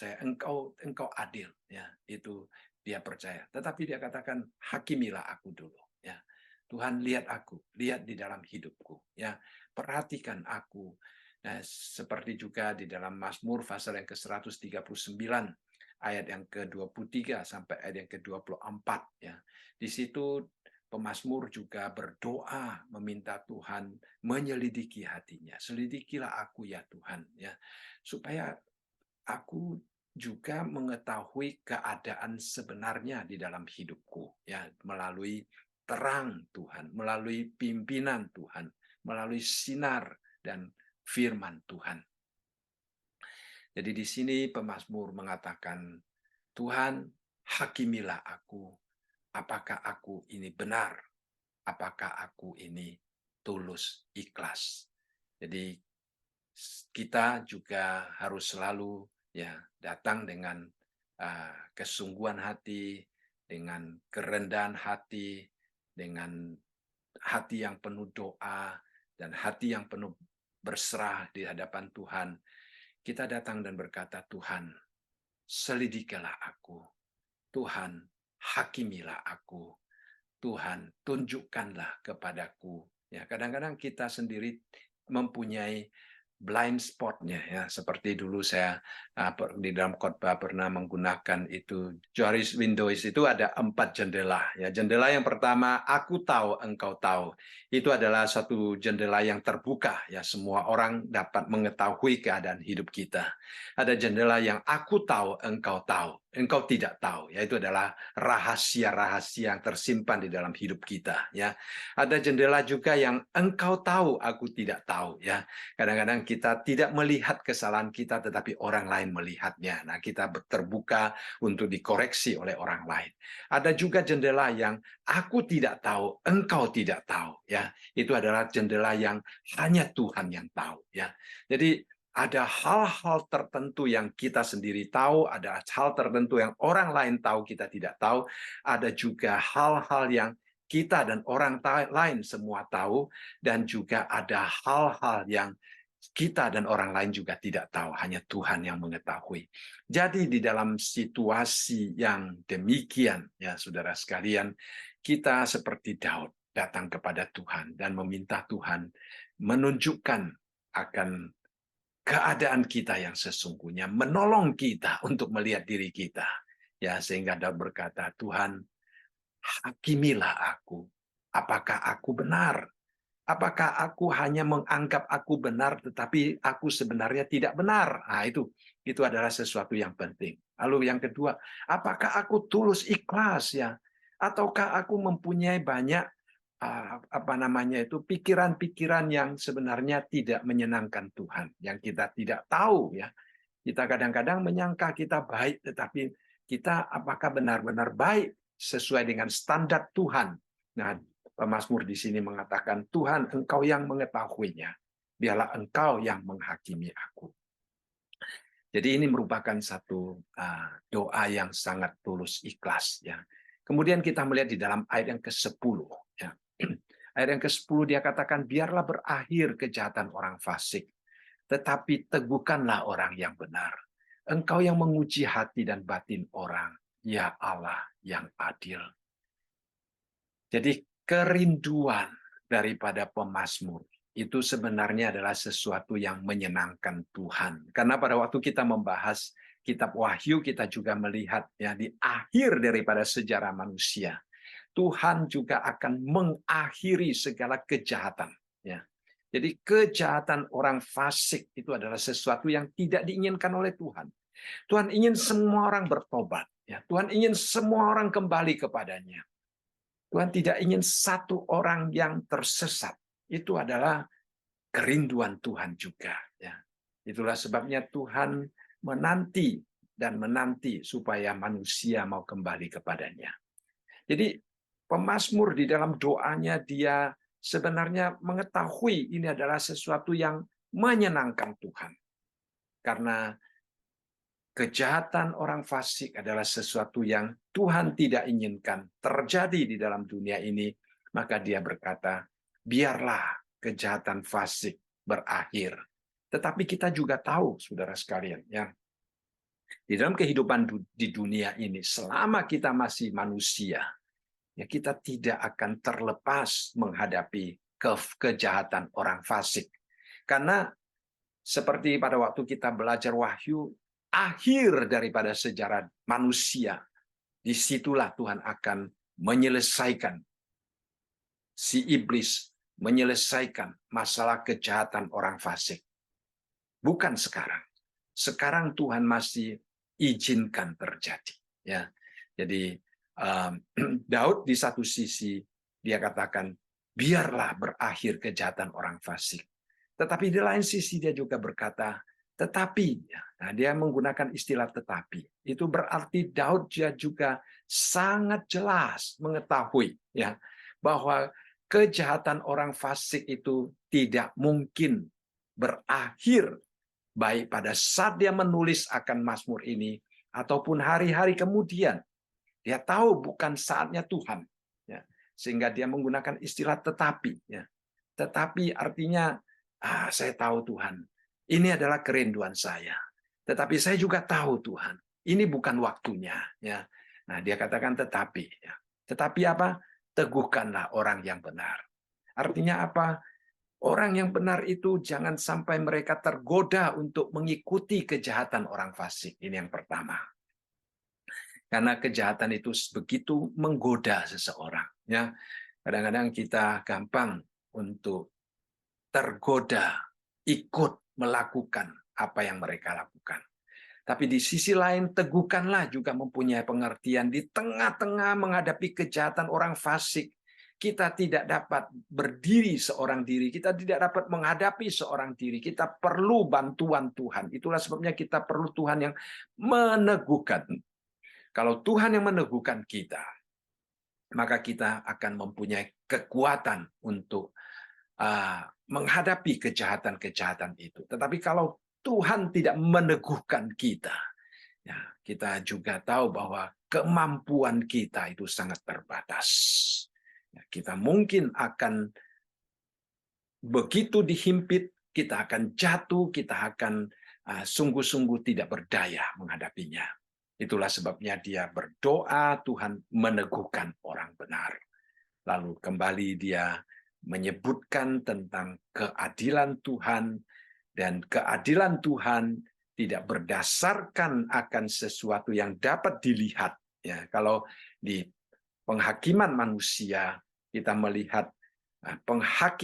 engkau adil, ya, itu dia percaya. Tetapi dia katakan hakimilah aku dulu, ya. Tuhan lihat aku, lihat di dalam hidupku, ya, perhatikan aku. Nah, seperti juga di dalam Mazmur pasal yang ke-139 ayat yang ke-23 sampai ayat yang ke-24, ya. Di situ pemazmur juga berdoa meminta Tuhan menyelidiki hatinya. Selidikilah aku ya Tuhan, ya, supaya aku juga mengetahui keadaan sebenarnya di dalam hidupku, ya, melalui terang Tuhan, melalui pimpinan Tuhan, melalui sinar dan firman Tuhan. Jadi di sini pemazmur mengatakan, Tuhan, hakimilah aku. Apakah aku ini benar? Apakah aku ini tulus, ikhlas? Jadi kita juga harus selalu, ya, datang dengan kesungguhan hati, dengan kerendahan hati, dengan hati yang penuh doa dan hati yang penuh berserah di hadapan Tuhan. Kita datang dan berkata, Tuhan, selidikilah aku. Tuhan, hakimilah aku. Tuhan, tunjukkanlah kepadaku. Ya, kadang-kadang kita sendiri mempunyai blind spot-nya, ya, seperti dulu saya di dalam khotbah pernah menggunakan itu Joris Windows. Itu ada 4 jendela, ya. Jendela yang pertama, aku tahu engkau tahu. Itu adalah satu jendela yang terbuka, ya, semua orang dapat mengetahui keadaan hidup kita. Ada jendela yang aku tahu engkau tahu, engkau tidak tahu, yaitu adalah rahasia-rahasia yang tersimpan di dalam hidup kita, ya. Ada jendela juga yang engkau tahu aku tidak tahu, ya. Kadang-kadang kita tidak melihat kesalahan kita, tetapi orang lain melihatnya. Nah, kita terbuka untuk dikoreksi oleh orang lain. Ada juga jendela yang aku tidak tahu, engkau tidak tahu, ya. Itu adalah jendela yang hanya Tuhan yang tahu, ya. Jadi ada hal-hal tertentu yang kita sendiri tahu, ada hal tertentu yang orang lain tahu kita tidak tahu, ada juga hal-hal yang kita dan orang lain semua tahu, dan juga ada hal-hal yang kita dan orang lain juga tidak tahu, hanya Tuhan yang mengetahui. Jadi di dalam situasi yang demikian, ya saudara sekalian, kita seperti Daud datang kepada Tuhan dan meminta Tuhan menunjukkan akan keadaan kita yang sesungguhnya, menolong kita untuk melihat diri kita. Ya, sehingga Daud berkata, Tuhan, hakimilah aku. Apakah aku benar? Apakah aku hanya menganggap aku benar, tetapi aku sebenarnya tidak benar? Nah, itu adalah sesuatu yang penting. Lalu yang kedua, apakah aku tulus ikhlas, ya? Ataukah aku mempunyai banyak pikiran-pikiran yang sebenarnya tidak menyenangkan Tuhan, yang kita tidak tahu, ya. Kita kadang-kadang menyangka kita baik, tetapi kita apakah benar-benar baik sesuai dengan standar Tuhan? Nah, pemazmur di sini mengatakan, Tuhan, engkau yang mengetahuinya. Biarlah engkau yang menghakimi aku. Jadi ini merupakan satu doa yang sangat tulus ikhlas, ya. Kemudian kita melihat di dalam ayat yang ke-10, ya. Ayat yang ke-10 dia katakan, biarlah berakhir kejahatan orang fasik, tetapi teguhkanlah orang yang benar. Engkau yang menguji hati dan batin orang, ya Allah yang adil. Jadi kerinduan daripada pemazmur itu sebenarnya adalah sesuatu yang menyenangkan Tuhan. Karena pada waktu kita membahas kitab Wahyu, kita juga melihat, ya, di akhir daripada sejarah manusia, Tuhan juga akan mengakhiri segala kejahatan, ya. Jadi kejahatan orang fasik itu adalah sesuatu yang tidak diinginkan oleh Tuhan. Tuhan ingin semua orang bertobat. Ya, Tuhan ingin semua orang kembali kepadanya. Tuhan tidak ingin satu orang yang tersesat. Itu adalah kerinduan Tuhan juga. Ya. Itulah sebabnya Tuhan menanti dan menanti supaya manusia mau kembali kepadanya. Jadi pemazmur di dalam doanya dia sebenarnya mengetahui ini adalah sesuatu yang menyenangkan Tuhan. Karena kejahatan orang fasik adalah sesuatu yang Tuhan tidak inginkan terjadi di dalam dunia ini, maka dia berkata, biarlah kejahatan fasik berakhir. Tetapi kita juga tahu, saudara sekalian, ya, di dalam kehidupan di dunia ini, selama kita masih manusia, ya kita tidak akan terlepas menghadapi kejahatan orang fasik. Karena seperti pada waktu kita belajar Wahyu, akhir daripada sejarah manusia, disitulah Tuhan akan menyelesaikan si iblis, menyelesaikan masalah kejahatan orang fasik. Bukan sekarang. Sekarang Tuhan masih izinkan terjadi. Ya, jadi Daud di satu sisi dia katakan biarlah berakhir kejahatan orang fasik. Tetapi di lain sisi dia juga berkata tetapi. Nah, dia menggunakan istilah tetapi. Itu berarti Daud juga sangat jelas mengetahui ya bahwa kejahatan orang fasik itu tidak mungkin berakhir baik pada saat dia menulis akan Mazmur ini ataupun hari-hari kemudian. Dia tahu bukan saatnya Tuhan, ya, sehingga dia menggunakan istilah tetapi. Ya. Tetapi artinya, saya tahu Tuhan, ini adalah kerinduan saya. Tetapi saya juga tahu Tuhan, ini bukan waktunya. Ya. Nah, dia katakan tetapi. Ya. Tetapi apa? Teguhkanlah orang yang benar. Artinya apa? Orang yang benar itu jangan sampai mereka tergoda untuk mengikuti kejahatan orang fasik. Ini yang pertama. Karena kejahatan itu begitu menggoda seseorang. Ya, kadang-kadang kita gampang untuk tergoda ikut melakukan apa yang mereka lakukan. Tapi di sisi lain, teguhkanlah juga mempunyai pengertian di tengah-tengah menghadapi kejahatan orang fasik. Kita tidak dapat berdiri seorang diri, kita tidak dapat menghadapi seorang diri, kita perlu bantuan Tuhan. Itulah sebabnya kita perlu Tuhan yang meneguhkan. Kalau Tuhan yang meneguhkan kita, maka kita akan mempunyai kekuatan untuk menghadapi kejahatan-kejahatan itu. Tetapi kalau Tuhan tidak meneguhkan kita, ya, kita juga tahu bahwa kemampuan kita itu sangat terbatas. Ya, kita mungkin akan begitu dihimpit, kita akan jatuh, kita akan sungguh-sungguh tidak berdaya menghadapinya. Itulah sebabnya dia berdoa, Tuhan meneguhkan orang benar. Lalu kembali dia menyebutkan tentang keadilan Tuhan, dan keadilan Tuhan tidak berdasarkan akan sesuatu yang dapat dilihat. Ya, kalau di penghakiman manusia kita melihat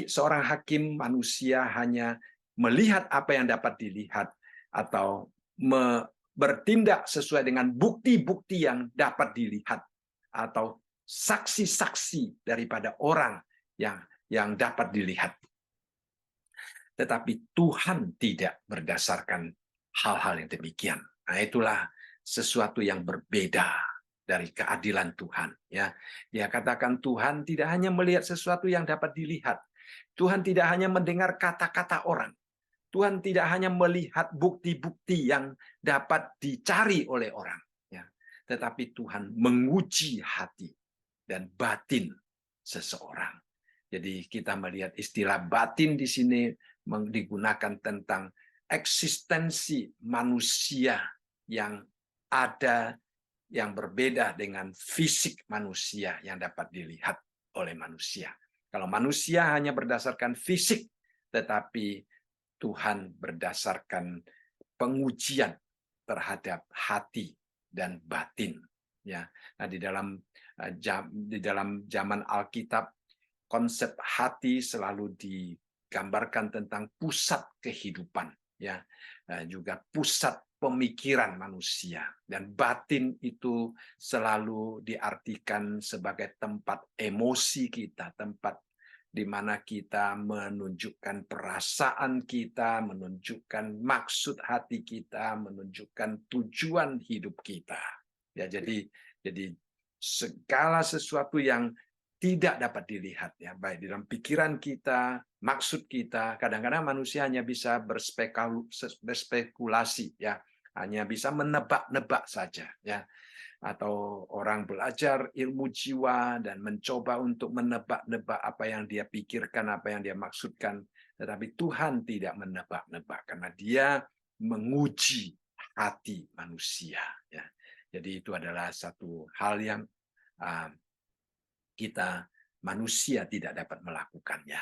seorang hakim manusia hanya melihat apa yang dapat dilihat atau bertindak sesuai dengan bukti-bukti yang dapat dilihat atau saksi-saksi daripada orang yang dapat dilihat. Tetapi Tuhan tidak berdasarkan hal-hal yang demikian. Nah, itulah sesuatu yang berbeda dari keadilan Tuhan. Ya, dia katakan Tuhan tidak hanya melihat sesuatu yang dapat dilihat. Tuhan tidak hanya mendengar kata-kata orang. Tuhan tidak hanya melihat bukti-bukti yang dapat dicari oleh orang. Ya, tetapi Tuhan menguji hati dan batin seseorang. Jadi kita melihat istilah batin di sini digunakan tentang eksistensi manusia yang ada yang berbeda dengan fisik manusia yang dapat dilihat oleh manusia. Kalau manusia hanya berdasarkan fisik, tetapi Tuhan berdasarkan pengujian terhadap hati dan batin. Ya, nah di dalam zaman Alkitab konsep hati selalu digambarkan tentang pusat kehidupan, ya, juga pusat pemikiran manusia, dan batin itu selalu diartikan sebagai tempat emosi kita, tempat di mana kita menunjukkan perasaan kita, menunjukkan maksud hati kita, menunjukkan tujuan hidup kita. Ya, jadi segala sesuatu yang tidak dapat dilihat, ya, baik di dalam pikiran kita, maksud kita. Kadang-kadang manusia hanya bisa berspekulasi, ya, hanya bisa menebak-nebak saja, ya. Atau orang belajar ilmu jiwa dan mencoba untuk menebak-nebak apa yang dia pikirkan, apa yang dia maksudkan. Tetapi Tuhan tidak menebak-nebak karena dia menguji hati manusia. Ya. Jadi itu adalah satu hal yang kita manusia tidak dapat melakukannya.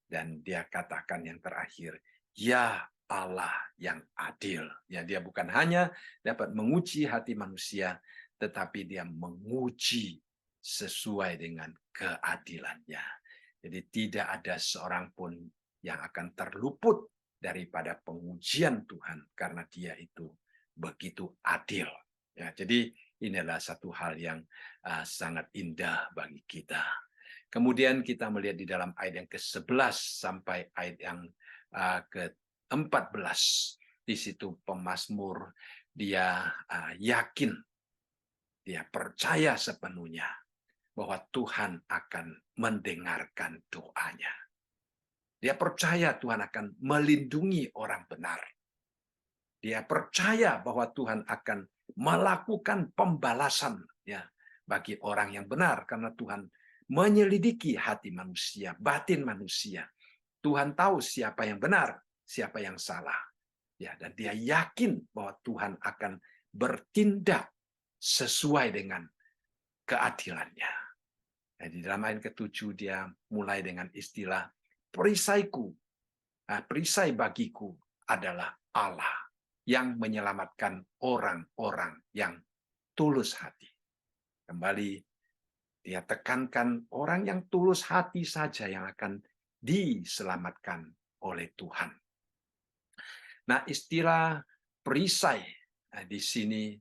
Dan dia katakan yang terakhir, ya Allah yang adil. Ya, dia bukan hanya dapat menguji hati manusia, tetapi dia menguji sesuai dengan keadilannya. Jadi tidak ada seorang pun yang akan terluput daripada pengujian Tuhan karena dia itu begitu adil. Ya, jadi ini adalah satu hal yang sangat indah bagi kita. Kemudian kita melihat di dalam ayat yang ke-11 sampai ayat yang ke-14. Di situ pemazmur dia yakin, dia percaya sepenuhnya bahwa Tuhan akan mendengarkan doanya. Dia percaya Tuhan akan melindungi orang benar. Dia percaya bahwa Tuhan akan melakukan pembalasan, ya, bagi orang yang benar karena Tuhan menyelidiki hati manusia, batin manusia. Tuhan tahu siapa yang benar, siapa yang salah. Ya, dan dia yakin bahwa Tuhan akan bertindak sesuai dengan keadilannya. Nah, di dalam ayat ke-7 dia mulai dengan istilah perisaiku. Nah, perisai bagiku adalah Allah yang menyelamatkan orang-orang yang tulus hati. Kembali dia tekankan orang yang tulus hati saja yang akan diselamatkan oleh Tuhan. Nah, istilah perisai di sini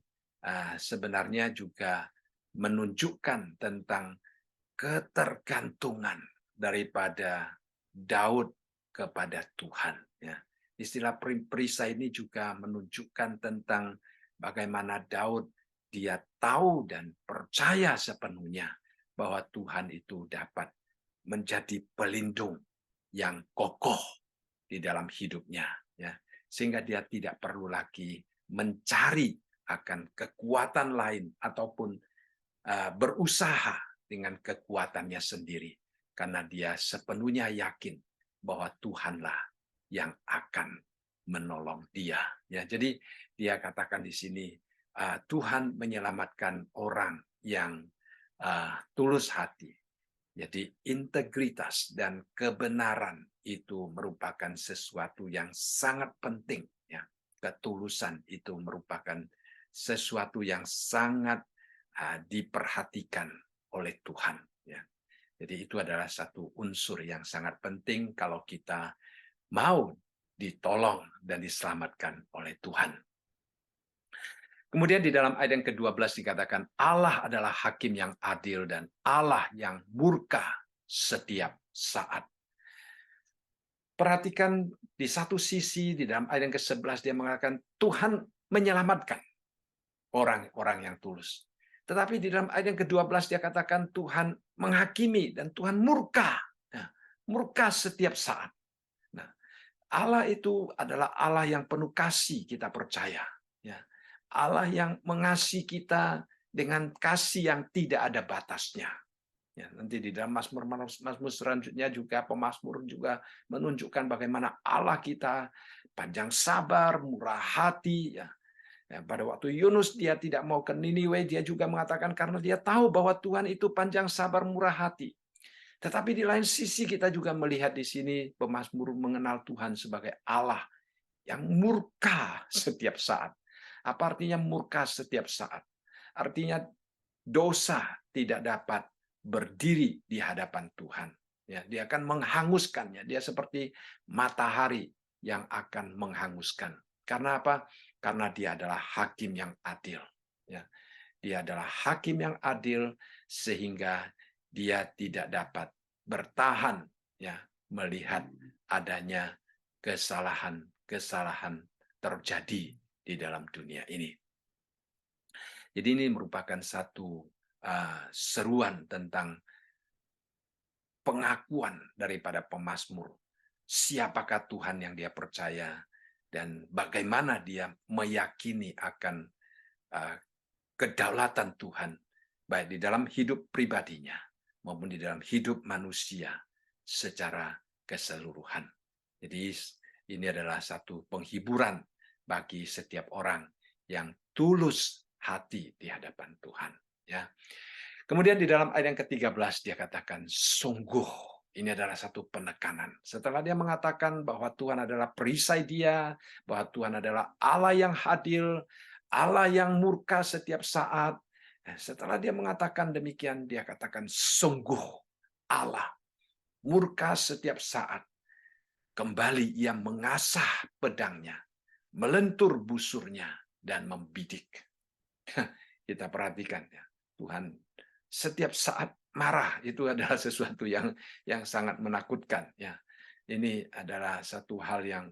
sebenarnya juga menunjukkan tentang ketergantungan daripada Daud kepada Tuhan. Ya. Istilah perisai ini juga menunjukkan tentang bagaimana Daud dia tahu dan percaya sepenuhnya bahwa Tuhan itu dapat menjadi pelindung yang kokoh di dalam hidupnya, ya, sehingga dia tidak perlu lagi mencari akan kekuatan lain ataupun berusaha dengan kekuatannya sendiri, karena dia sepenuhnya yakin bahwa Tuhanlah yang akan menolong dia. Ya, jadi dia katakan di sini Tuhan menyelamatkan orang yang tulus hati. Jadi integritas dan kebenaran itu merupakan sesuatu yang sangat penting. Ya. Ketulusan itu merupakan sesuatu yang sangat diperhatikan oleh Tuhan. Ya. Jadi itu adalah satu unsur yang sangat penting kalau kita mau ditolong dan diselamatkan oleh Tuhan. Kemudian di dalam ayat yang ke-12 dikatakan Allah adalah hakim yang adil dan Allah yang murka setiap saat. Perhatikan di satu sisi di dalam ayat yang ke-11 dia mengatakan Tuhan menyelamatkan orang-orang yang tulus. Tetapi di dalam ayat yang ke-12 dia katakan Tuhan menghakimi dan Tuhan murka. Nah, murka setiap saat. Nah, Allah itu adalah Allah yang penuh kasih, kita percaya. Ya. Allah yang mengasihi kita dengan kasih yang tidak ada batasnya. Ya, nanti di dalam Mazmur selanjutnya juga pemazmur juga menunjukkan bagaimana Allah kita panjang sabar, murah hati. Ya. Ya, pada waktu Yunus dia tidak mau ke Niniwe, dia juga mengatakan karena dia tahu bahwa Tuhan itu panjang sabar, murah hati. Tetapi di lain sisi kita juga melihat di sini pemazmur mengenal Tuhan sebagai Allah yang murka setiap saat. Apa artinya murka setiap saat? Artinya dosa tidak dapat berdiri di hadapan Tuhan. Ya, dia akan menghanguskannya. Dia seperti matahari yang akan menghanguskan. Karena apa? Karena dia adalah hakim yang adil. Ya, dia adalah hakim yang adil sehingga dia tidak dapat bertahan ya melihat adanya kesalahan-kesalahan terjadi di dalam dunia ini. Jadi ini merupakan satu seruan tentang pengakuan daripada pemazmur. Siapakah Tuhan yang dia percaya dan bagaimana dia meyakini akan kedaulatan Tuhan baik di dalam hidup pribadinya maupun di dalam hidup manusia secara keseluruhan. Jadi ini adalah satu penghiburan bagi setiap orang yang tulus hati di hadapan Tuhan. Ya. Kemudian di dalam ayat yang ke-13 dia katakan, sungguh ini adalah satu penekanan. Setelah dia mengatakan bahwa Tuhan adalah perisai dia, bahwa Tuhan adalah Allah yang adil, Allah yang murka setiap saat. Setelah dia mengatakan demikian, dia katakan, sungguh Allah murka setiap saat. Kembali ia mengasah pedangnya, melentur busurnya, dan membidik. Kita perhatikan ya, Tuhan setiap saat marah itu adalah sesuatu yang sangat menakutkan ya. Ini adalah satu hal yang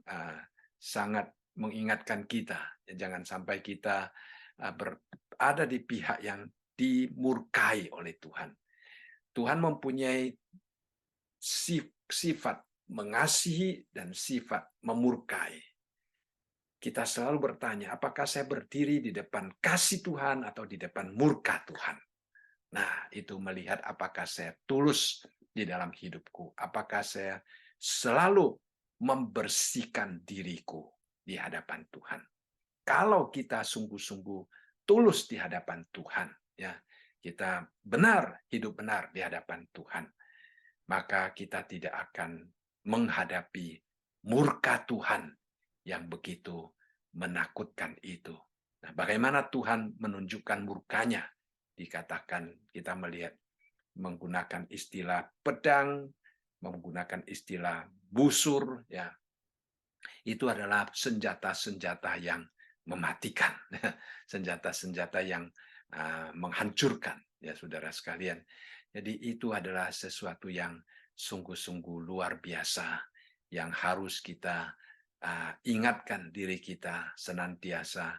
sangat mengingatkan kita. Ya, jangan sampai kita berada di pihak yang dimurkai oleh Tuhan. Tuhan mempunyai sifat mengasihi dan sifat memurkai. Kita selalu bertanya, apakah saya berdiri di depan kasih Tuhan atau di depan murka Tuhan? Nah, itu melihat apakah saya tulus di dalam hidupku. Apakah saya selalu membersihkan diriku di hadapan Tuhan. Kalau kita sungguh-sungguh tulus di hadapan Tuhan, ya, kita benar, hidup benar di hadapan Tuhan, maka kita tidak akan menghadapi murka Tuhan yang begitu menakutkan itu. Nah, bagaimana Tuhan menunjukkan murkanya? Dikatakan kita melihat menggunakan istilah pedang, menggunakan istilah busur, ya. Itu adalah senjata-senjata yang mematikan, senjata-senjata yang menghancurkan, ya saudara sekalian. Jadi itu adalah sesuatu yang sungguh-sungguh luar biasa yang harus kita ingatkan diri kita senantiasa.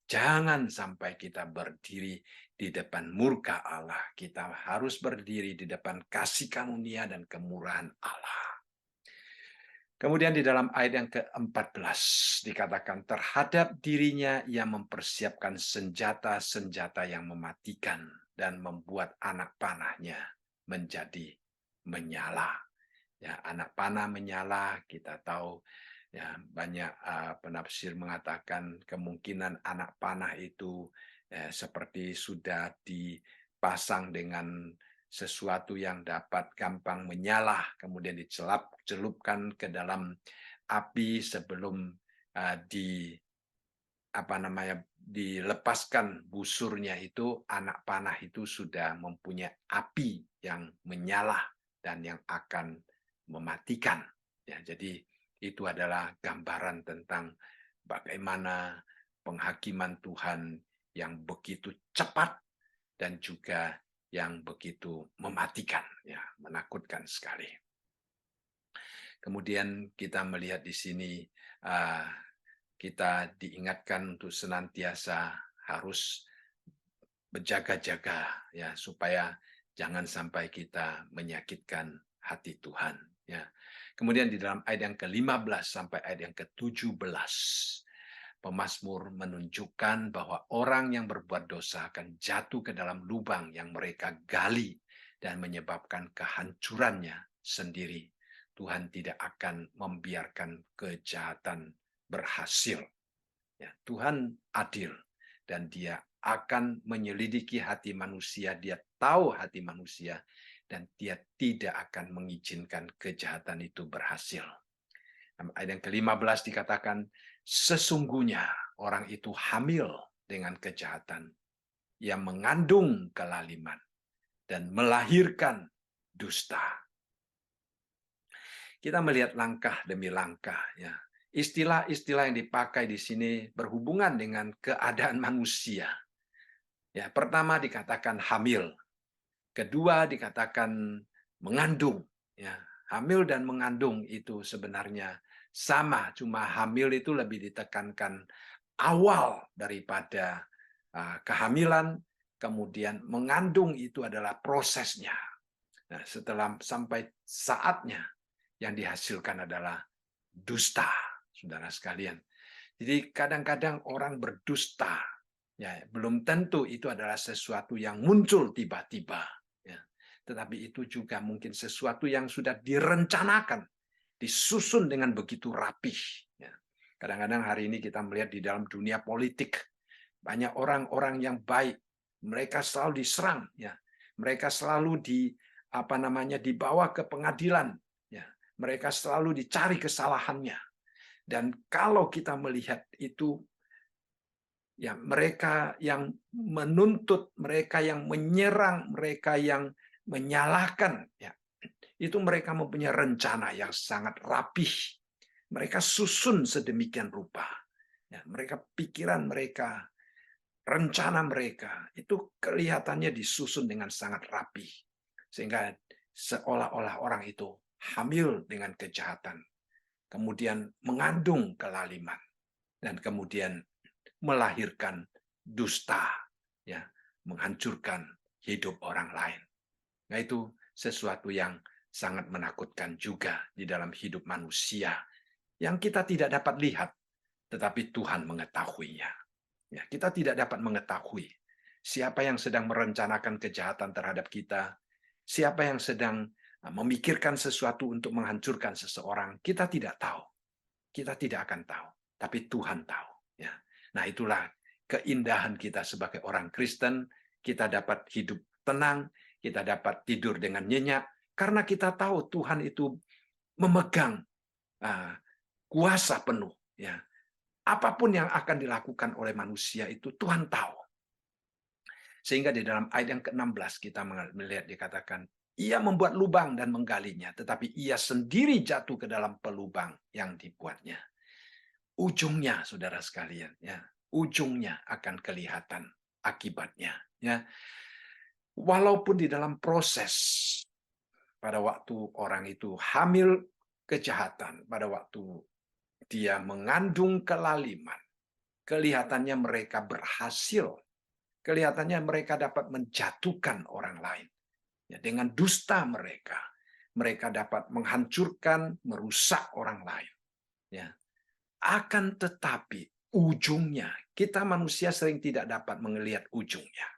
Jangan sampai kita berdiri di depan murka Allah. Kita harus berdiri di depan kasih karunia dan kemurahan Allah. Kemudian di dalam ayat yang ke-14 dikatakan terhadap dirinya ia mempersiapkan senjata-senjata yang mematikan dan membuat anak panahnya menjadi menyala. Ya, anak panah menyala, kita tahu ya banyak penafsir mengatakan kemungkinan anak panah itu seperti sudah dipasang dengan sesuatu yang dapat gampang menyala, kemudian dicelupkan ke dalam api sebelum dilepaskan busurnya itu, anak panah itu sudah mempunyai api yang menyala dan yang akan mematikan. Ya, jadi itu adalah gambaran tentang bagaimana penghakiman Tuhan yang begitu cepat dan juga yang begitu mematikan, ya, menakutkan sekali. Kemudian kita melihat di sini kita diingatkan untuk senantiasa harus berjaga-jaga ya supaya jangan sampai kita menyakitkan hati Tuhan ya. Kemudian di dalam ayat yang ke-15 sampai ayat yang ke-17 pemazmur menunjukkan bahwa orang yang berbuat dosa akan jatuh ke dalam lubang yang mereka gali dan menyebabkan kehancurannya sendiri. Tuhan tidak akan membiarkan kejahatan berhasil. Ya, Tuhan adil dan dia akan menyelidiki hati manusia, dia tahu hati manusia dan dia tidak akan mengizinkan kejahatan itu berhasil. Ayat yang ke-15 dikatakan, sesungguhnya orang itu hamil dengan kejahatan, ia mengandung kelaliman dan melahirkan dusta. kita melihat langkah demi langkah, ya. Istilah-istilah yang dipakai di sini berhubungan dengan keadaan manusia. Ya, pertama dikatakan hamil, kedua dikatakan mengandung. Ya, hamil dan mengandung itu sebenarnya sama, cuma hamil itu lebih ditekankan awal daripada kehamilan, kemudian mengandung itu adalah prosesnya. Nah, setelah sampai saatnya yang dihasilkan adalah dusta, saudara sekalian. Jadi kadang-kadang orang berdusta, ya, belum tentu itu adalah sesuatu yang muncul tiba-tiba, ya. Tetapi itu juga mungkin sesuatu yang sudah direncanakan, disusun dengan begitu rapih. Ya. Kadang-kadang hari ini kita melihat di dalam dunia politik, banyak orang-orang yang baik, mereka selalu diserang, ya. Mereka selalu dibawa ke pengadilan, ya. Mereka selalu dicari kesalahannya. Dan kalau kita melihat itu, ya, mereka yang menuntut, mereka yang menyerang, mereka yang menyalahkan, ya, itu mereka mempunyai rencana yang sangat rapih. Mereka susun sedemikian rupa. Ya, mereka pikiran mereka, rencana mereka itu kelihatannya disusun dengan sangat rapih, sehingga seolah-olah orang itu hamil dengan kejahatan, kemudian mengandung kelaliman, dan kemudian melahirkan dusta, ya, menghancurkan hidup orang lain. Nah, itu sesuatu yang sangat menakutkan juga di dalam hidup manusia yang kita tidak dapat lihat, tetapi Tuhan mengetahuinya. Ya, kita tidak dapat mengetahui siapa yang sedang merencanakan kejahatan terhadap kita, siapa yang sedang memikirkan sesuatu untuk menghancurkan seseorang. Kita tidak tahu. Kita tidak akan tahu, tapi Tuhan tahu. Ya. Nah, itulah keindahan kita sebagai orang Kristen. Kita dapat hidup tenang, kita dapat tidur dengan nyenyak, karena kita tahu Tuhan itu memegang kuasa penuh. Ya. Apapun yang akan dilakukan oleh manusia itu Tuhan tahu. Sehingga di dalam ayat yang ke-16 kita melihat dikatakan, ia membuat lubang dan menggalinya, tetapi ia sendiri jatuh ke dalam pelubang yang dibuatnya. Ujungnya, saudara sekalian, ya, ujungnya akan kelihatan akibatnya. Ya. Walaupun di dalam proses, pada waktu orang itu hamil kejahatan, pada waktu dia mengandung kelaliman, kelihatannya mereka berhasil, kelihatannya mereka dapat menjatuhkan orang lain. Ya, dengan dusta mereka, mereka dapat menghancurkan, merusak orang lain. Ya. Akan tetapi ujungnya, kita manusia sering tidak dapat melihat ujungnya.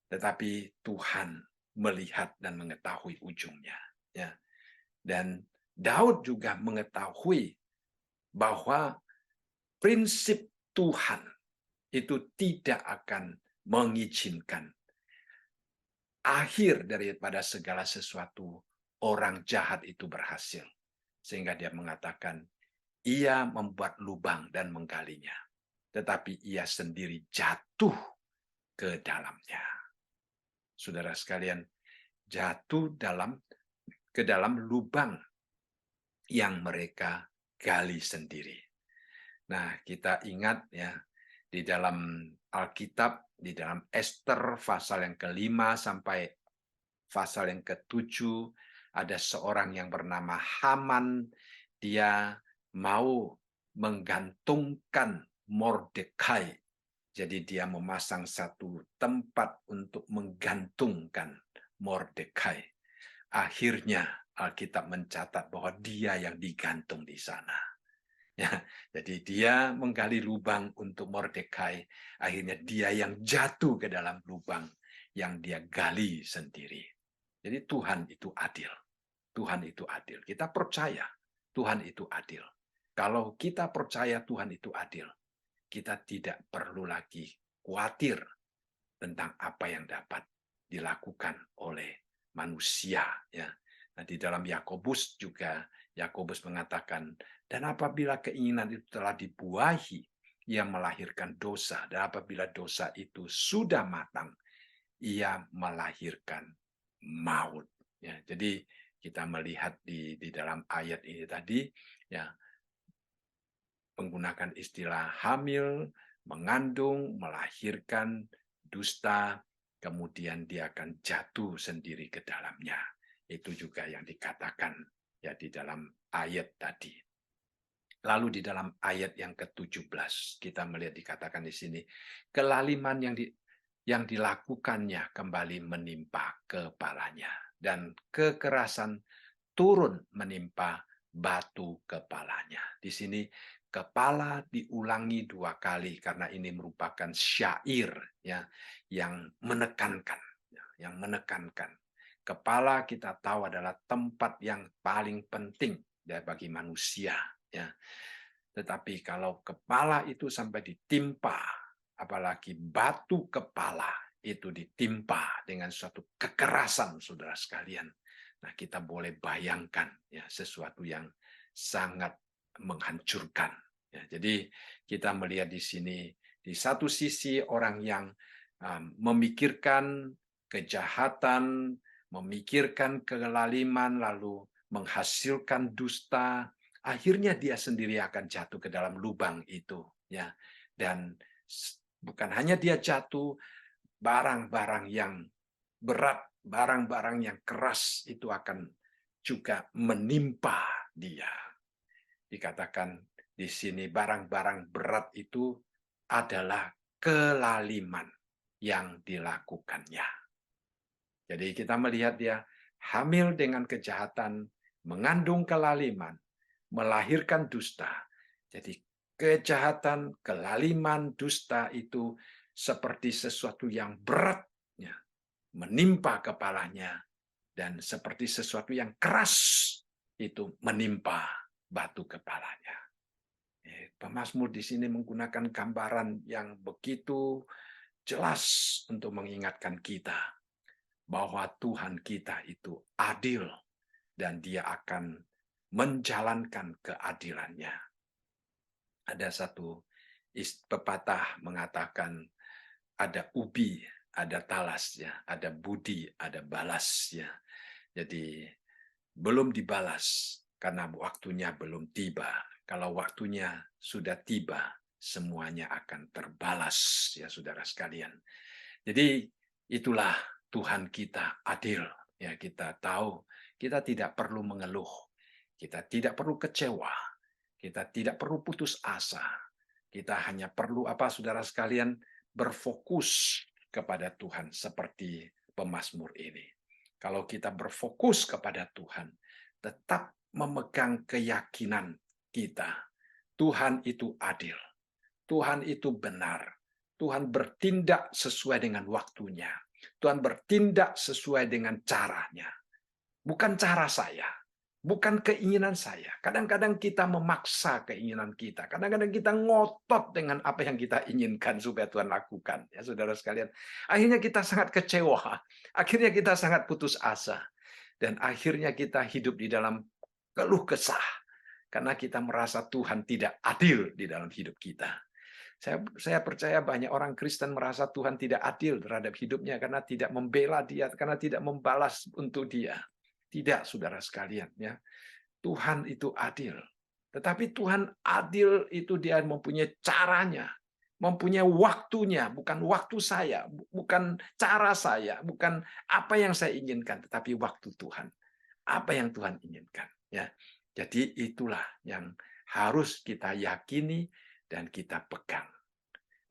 Tetapi Tuhan melihat dan mengetahui ujungnya. Ya. Dan Daud juga mengetahui bahwa prinsip Tuhan itu tidak akan mengizinkan akhir daripada segala sesuatu orang jahat itu berhasil. Sehingga dia mengatakan, ia membuat lubang dan menggalinya, tetapi ia sendiri jatuh ke dalamnya. Saudara sekalian, jatuh ke dalam lubang yang mereka gali sendiri. Nah, kita ingat, ya, di dalam Alkitab, di dalam Ester pasal yang ke-5 sampai pasal yang ke-7, ada seorang yang bernama Haman. Dia mau menggantungkan Mordekai. Jadi dia memasang satu tempat untuk menggantungkan Mordekai. Akhirnya Alkitab mencatat bahwa dia yang digantung di sana. Ya, jadi dia menggali lubang untuk Mordekai. Akhirnya dia yang jatuh ke dalam lubang yang dia gali sendiri. Jadi Tuhan itu adil. Tuhan itu adil. Kita percaya Tuhan itu adil. Kalau kita percaya Tuhan itu adil, kita tidak perlu lagi khawatir tentang apa yang dapat dilakukan oleh manusia. Ya. Nah, di dalam Yakobus juga, Yakobus mengatakan, dan apabila keinginan itu telah dibuahi, ia melahirkan dosa. Dan apabila dosa itu sudah matang, ia melahirkan maut. Ya, jadi kita melihat di dalam ayat ini tadi, ya, menggunakan istilah hamil, mengandung, melahirkan, dusta, kemudian dia akan jatuh sendiri ke dalamnya. Itu juga yang dikatakan ya di dalam ayat tadi. Lalu di dalam ayat yang ke-17 kita melihat dikatakan di sini kelaliman yang dilakukannya kembali menimpa kepalanya dan kekerasan turun menimpa batu kepalanya. Di sini kepala diulangi 2 kali karena ini merupakan syair ya yang menekankan yang menekankan. Kepala kita tahu adalah tempat yang paling penting ya bagi manusia ya. Tetapi kalau kepala itu sampai ditimpa, apalagi batu kepala itu ditimpa dengan suatu kekerasan, saudara sekalian. Nah, kita boleh bayangkan ya sesuatu yang sangat menghancurkan. Ya, jadi kita melihat di sini di satu sisi orang yang memikirkan kejahatan, memikirkan kelaliman, lalu menghasilkan dusta, akhirnya dia sendiri akan jatuh ke dalam lubang itu, ya. Dan bukan hanya dia jatuh, barang-barang yang berat, barang-barang yang keras itu akan juga menimpa dia. Dikatakan di sini barang-barang berat itu adalah kelaliman yang dilakukannya. Jadi kita melihat dia hamil dengan kejahatan, mengandung kelaliman, melahirkan dusta. Jadi kejahatan, kelaliman, dusta itu seperti sesuatu yang berat menimpa kepalanya dan seperti sesuatu yang keras itu menimpa batu kepalanya. Pemazmur di sini menggunakan gambaran yang begitu jelas untuk mengingatkan kita bahwa Tuhan kita itu adil dan Dia akan menjalankan keadilannya. Ada satu pepatah mengatakan ada ubi, ada talas ya, ada budi, ada balas ya. Jadi belum dibalas karena waktunya belum tiba. Kalau waktunya sudah tiba, semuanya akan terbalas ya saudara sekalian. Jadi itulah Tuhan kita adil. Ya, kita tahu kita tidak perlu mengeluh. Kita tidak perlu kecewa. Kita tidak perlu putus asa. Kita hanya perlu apa saudara sekalian berfokus kepada Tuhan seperti pemazmur ini. Kalau kita berfokus kepada Tuhan, tetap memegang keyakinan kita. Tuhan itu adil. Tuhan itu benar. Tuhan bertindak sesuai dengan waktunya. Tuhan bertindak sesuai dengan caranya. Bukan cara saya. Bukan keinginan saya. Kadang-kadang kita memaksa keinginan kita. Kadang-kadang kita ngotot dengan apa yang kita inginkan supaya Tuhan lakukan. Ya, saudara sekalian. Akhirnya kita sangat kecewa. Akhirnya kita sangat putus asa. Dan akhirnya kita hidup di dalam keluh kesah. Karena kita merasa Tuhan tidak adil di dalam hidup kita. Saya percaya banyak orang Kristen merasa Tuhan tidak adil terhadap hidupnya karena tidak membela dia, karena tidak membalas untuk dia. Tidak, saudara sekalian, ya. Tuhan itu adil. Tetapi Tuhan adil itu dia mempunyai caranya, mempunyai waktunya, bukan waktu saya, bukan cara saya, bukan apa yang saya inginkan, tetapi waktu Tuhan. Apa yang Tuhan inginkan, ya. Jadi itulah yang harus kita yakini dan kita pegang.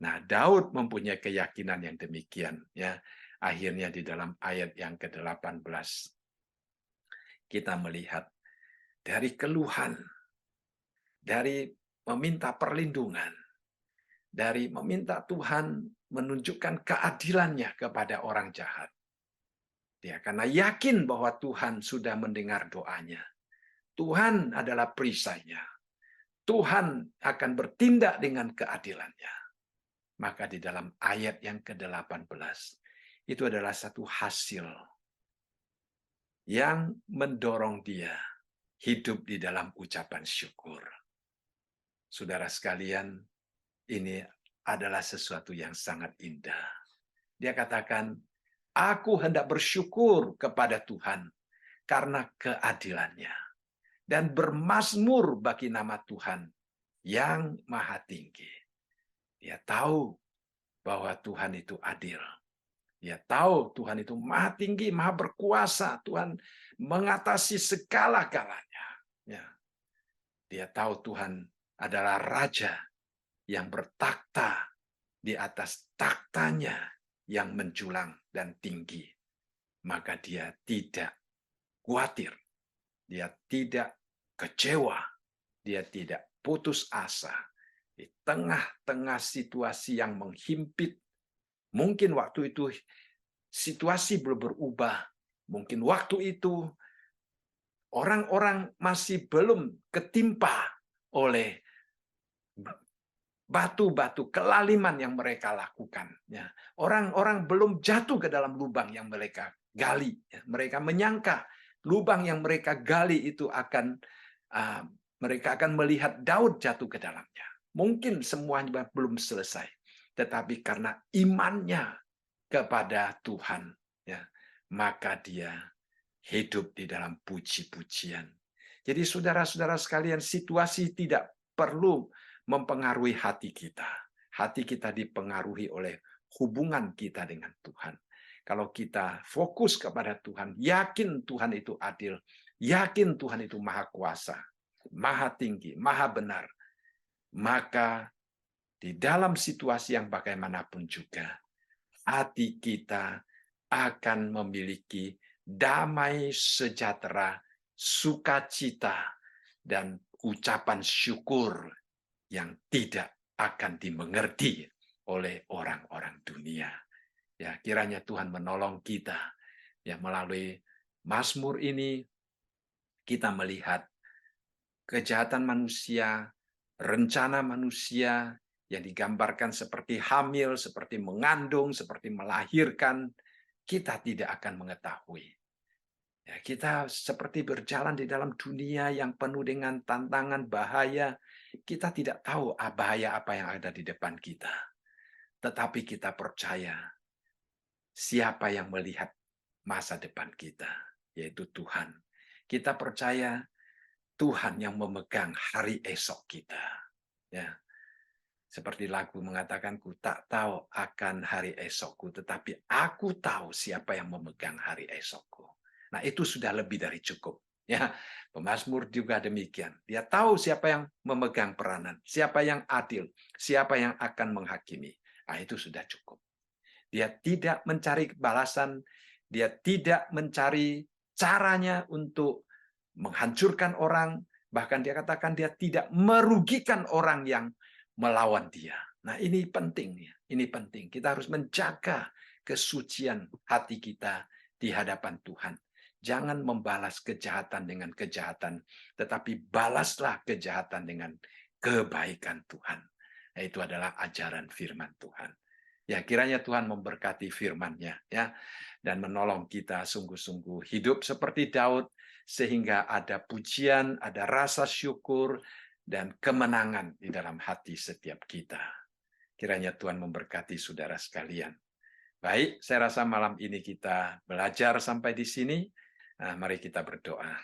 Nah, Daud mempunyai keyakinan yang demikian, ya. Akhirnya di dalam ayat yang ke-18 kita melihat dari keluhan, dari meminta perlindungan, dari meminta Tuhan menunjukkan keadilannya kepada orang jahat. Dia karena yakin bahwa Tuhan sudah mendengar doanya. Tuhan adalah perisainya. Tuhan akan bertindak dengan keadilannya. Maka di dalam ayat yang ke-18, itu adalah satu hasil yang mendorong dia hidup di dalam ucapan syukur. Saudara sekalian, ini adalah sesuatu yang sangat indah. Dia katakan, aku hendak bersyukur kepada Tuhan karena keadilannya. Dan bermazmur bagi nama Tuhan yang maha tinggi. Dia tahu bahwa Tuhan itu adil. Dia tahu Tuhan itu maha tinggi, maha berkuasa. Tuhan mengatasi segala-galanya. Ya. Dia tahu Tuhan adalah Raja yang bertakhta di atas taktanya yang menjulang dan tinggi. Maka dia tidak khawatir. Dia tidak kecewa. Dia tidak putus asa. Di tengah-tengah situasi yang menghimpit, mungkin waktu itu situasi belum berubah. Mungkin waktu itu orang-orang masih belum ketimpa oleh batu-batu kelaliman yang mereka lakukan. Orang-orang belum jatuh ke dalam lubang yang mereka gali. Mereka menyangka lubang yang mereka gali itu mereka akan melihat Daud jatuh ke dalamnya. Mungkin semuanya belum selesai. Tetapi karena imannya kepada Tuhan, maka dia hidup di dalam puji-pujian. Jadi saudara-saudara sekalian, situasi tidak perlu mempengaruhi hati kita. Hati kita dipengaruhi oleh hubungan kita dengan Tuhan. Kalau kita fokus kepada Tuhan, yakin Tuhan itu adil, yakin Tuhan itu maha kuasa, maha tinggi, maha benar, maka di dalam situasi yang bagaimanapun juga, hati kita akan memiliki damai sejahtera, sukacita, dan ucapan syukur yang tidak akan dimengerti oleh orang-orang dunia. Ya, kiranya Tuhan menolong kita. Ya, melalui Mazmur ini kita melihat kejahatan manusia, rencana manusia yang digambarkan seperti hamil, seperti mengandung, seperti melahirkan, kita tidak akan mengetahui. Ya, kita seperti berjalan di dalam dunia yang penuh dengan tantangan, bahaya. Kita tidak tahu bahaya apa yang ada di depan kita. Tetapi kita percaya siapa yang melihat masa depan kita, yaitu Tuhan. Kita percaya Tuhan yang memegang hari esok kita. Ya. Seperti lagu mengatakan, ku tak tahu akan hari esokku, tetapi aku tahu siapa yang memegang hari esokku. Nah, itu sudah lebih dari cukup. Ya, pemazmur juga demikian. Dia tahu siapa yang memegang peranan, siapa yang adil, siapa yang akan menghakimi. Nah, itu sudah cukup. Dia tidak mencari balasan, dia tidak mencari caranya untuk menghancurkan orang, bahkan dia katakan dia tidak merugikan orang yang melawan dia. Nah, ini penting ya. Ini penting. Kita harus menjaga kesucian hati kita di hadapan Tuhan. Jangan membalas kejahatan dengan kejahatan, tetapi balaslah kejahatan dengan kebaikan Tuhan. Nah, itu adalah ajaran firman Tuhan. Ya, kiranya Tuhan memberkati firman-Nya ya, dan menolong kita sungguh-sungguh hidup seperti Daud, sehingga ada pujian, ada rasa syukur, dan kemenangan di dalam hati setiap kita. Kiranya Tuhan memberkati saudara sekalian. Baik, saya rasa malam ini kita belajar sampai di sini. Nah, mari kita berdoa.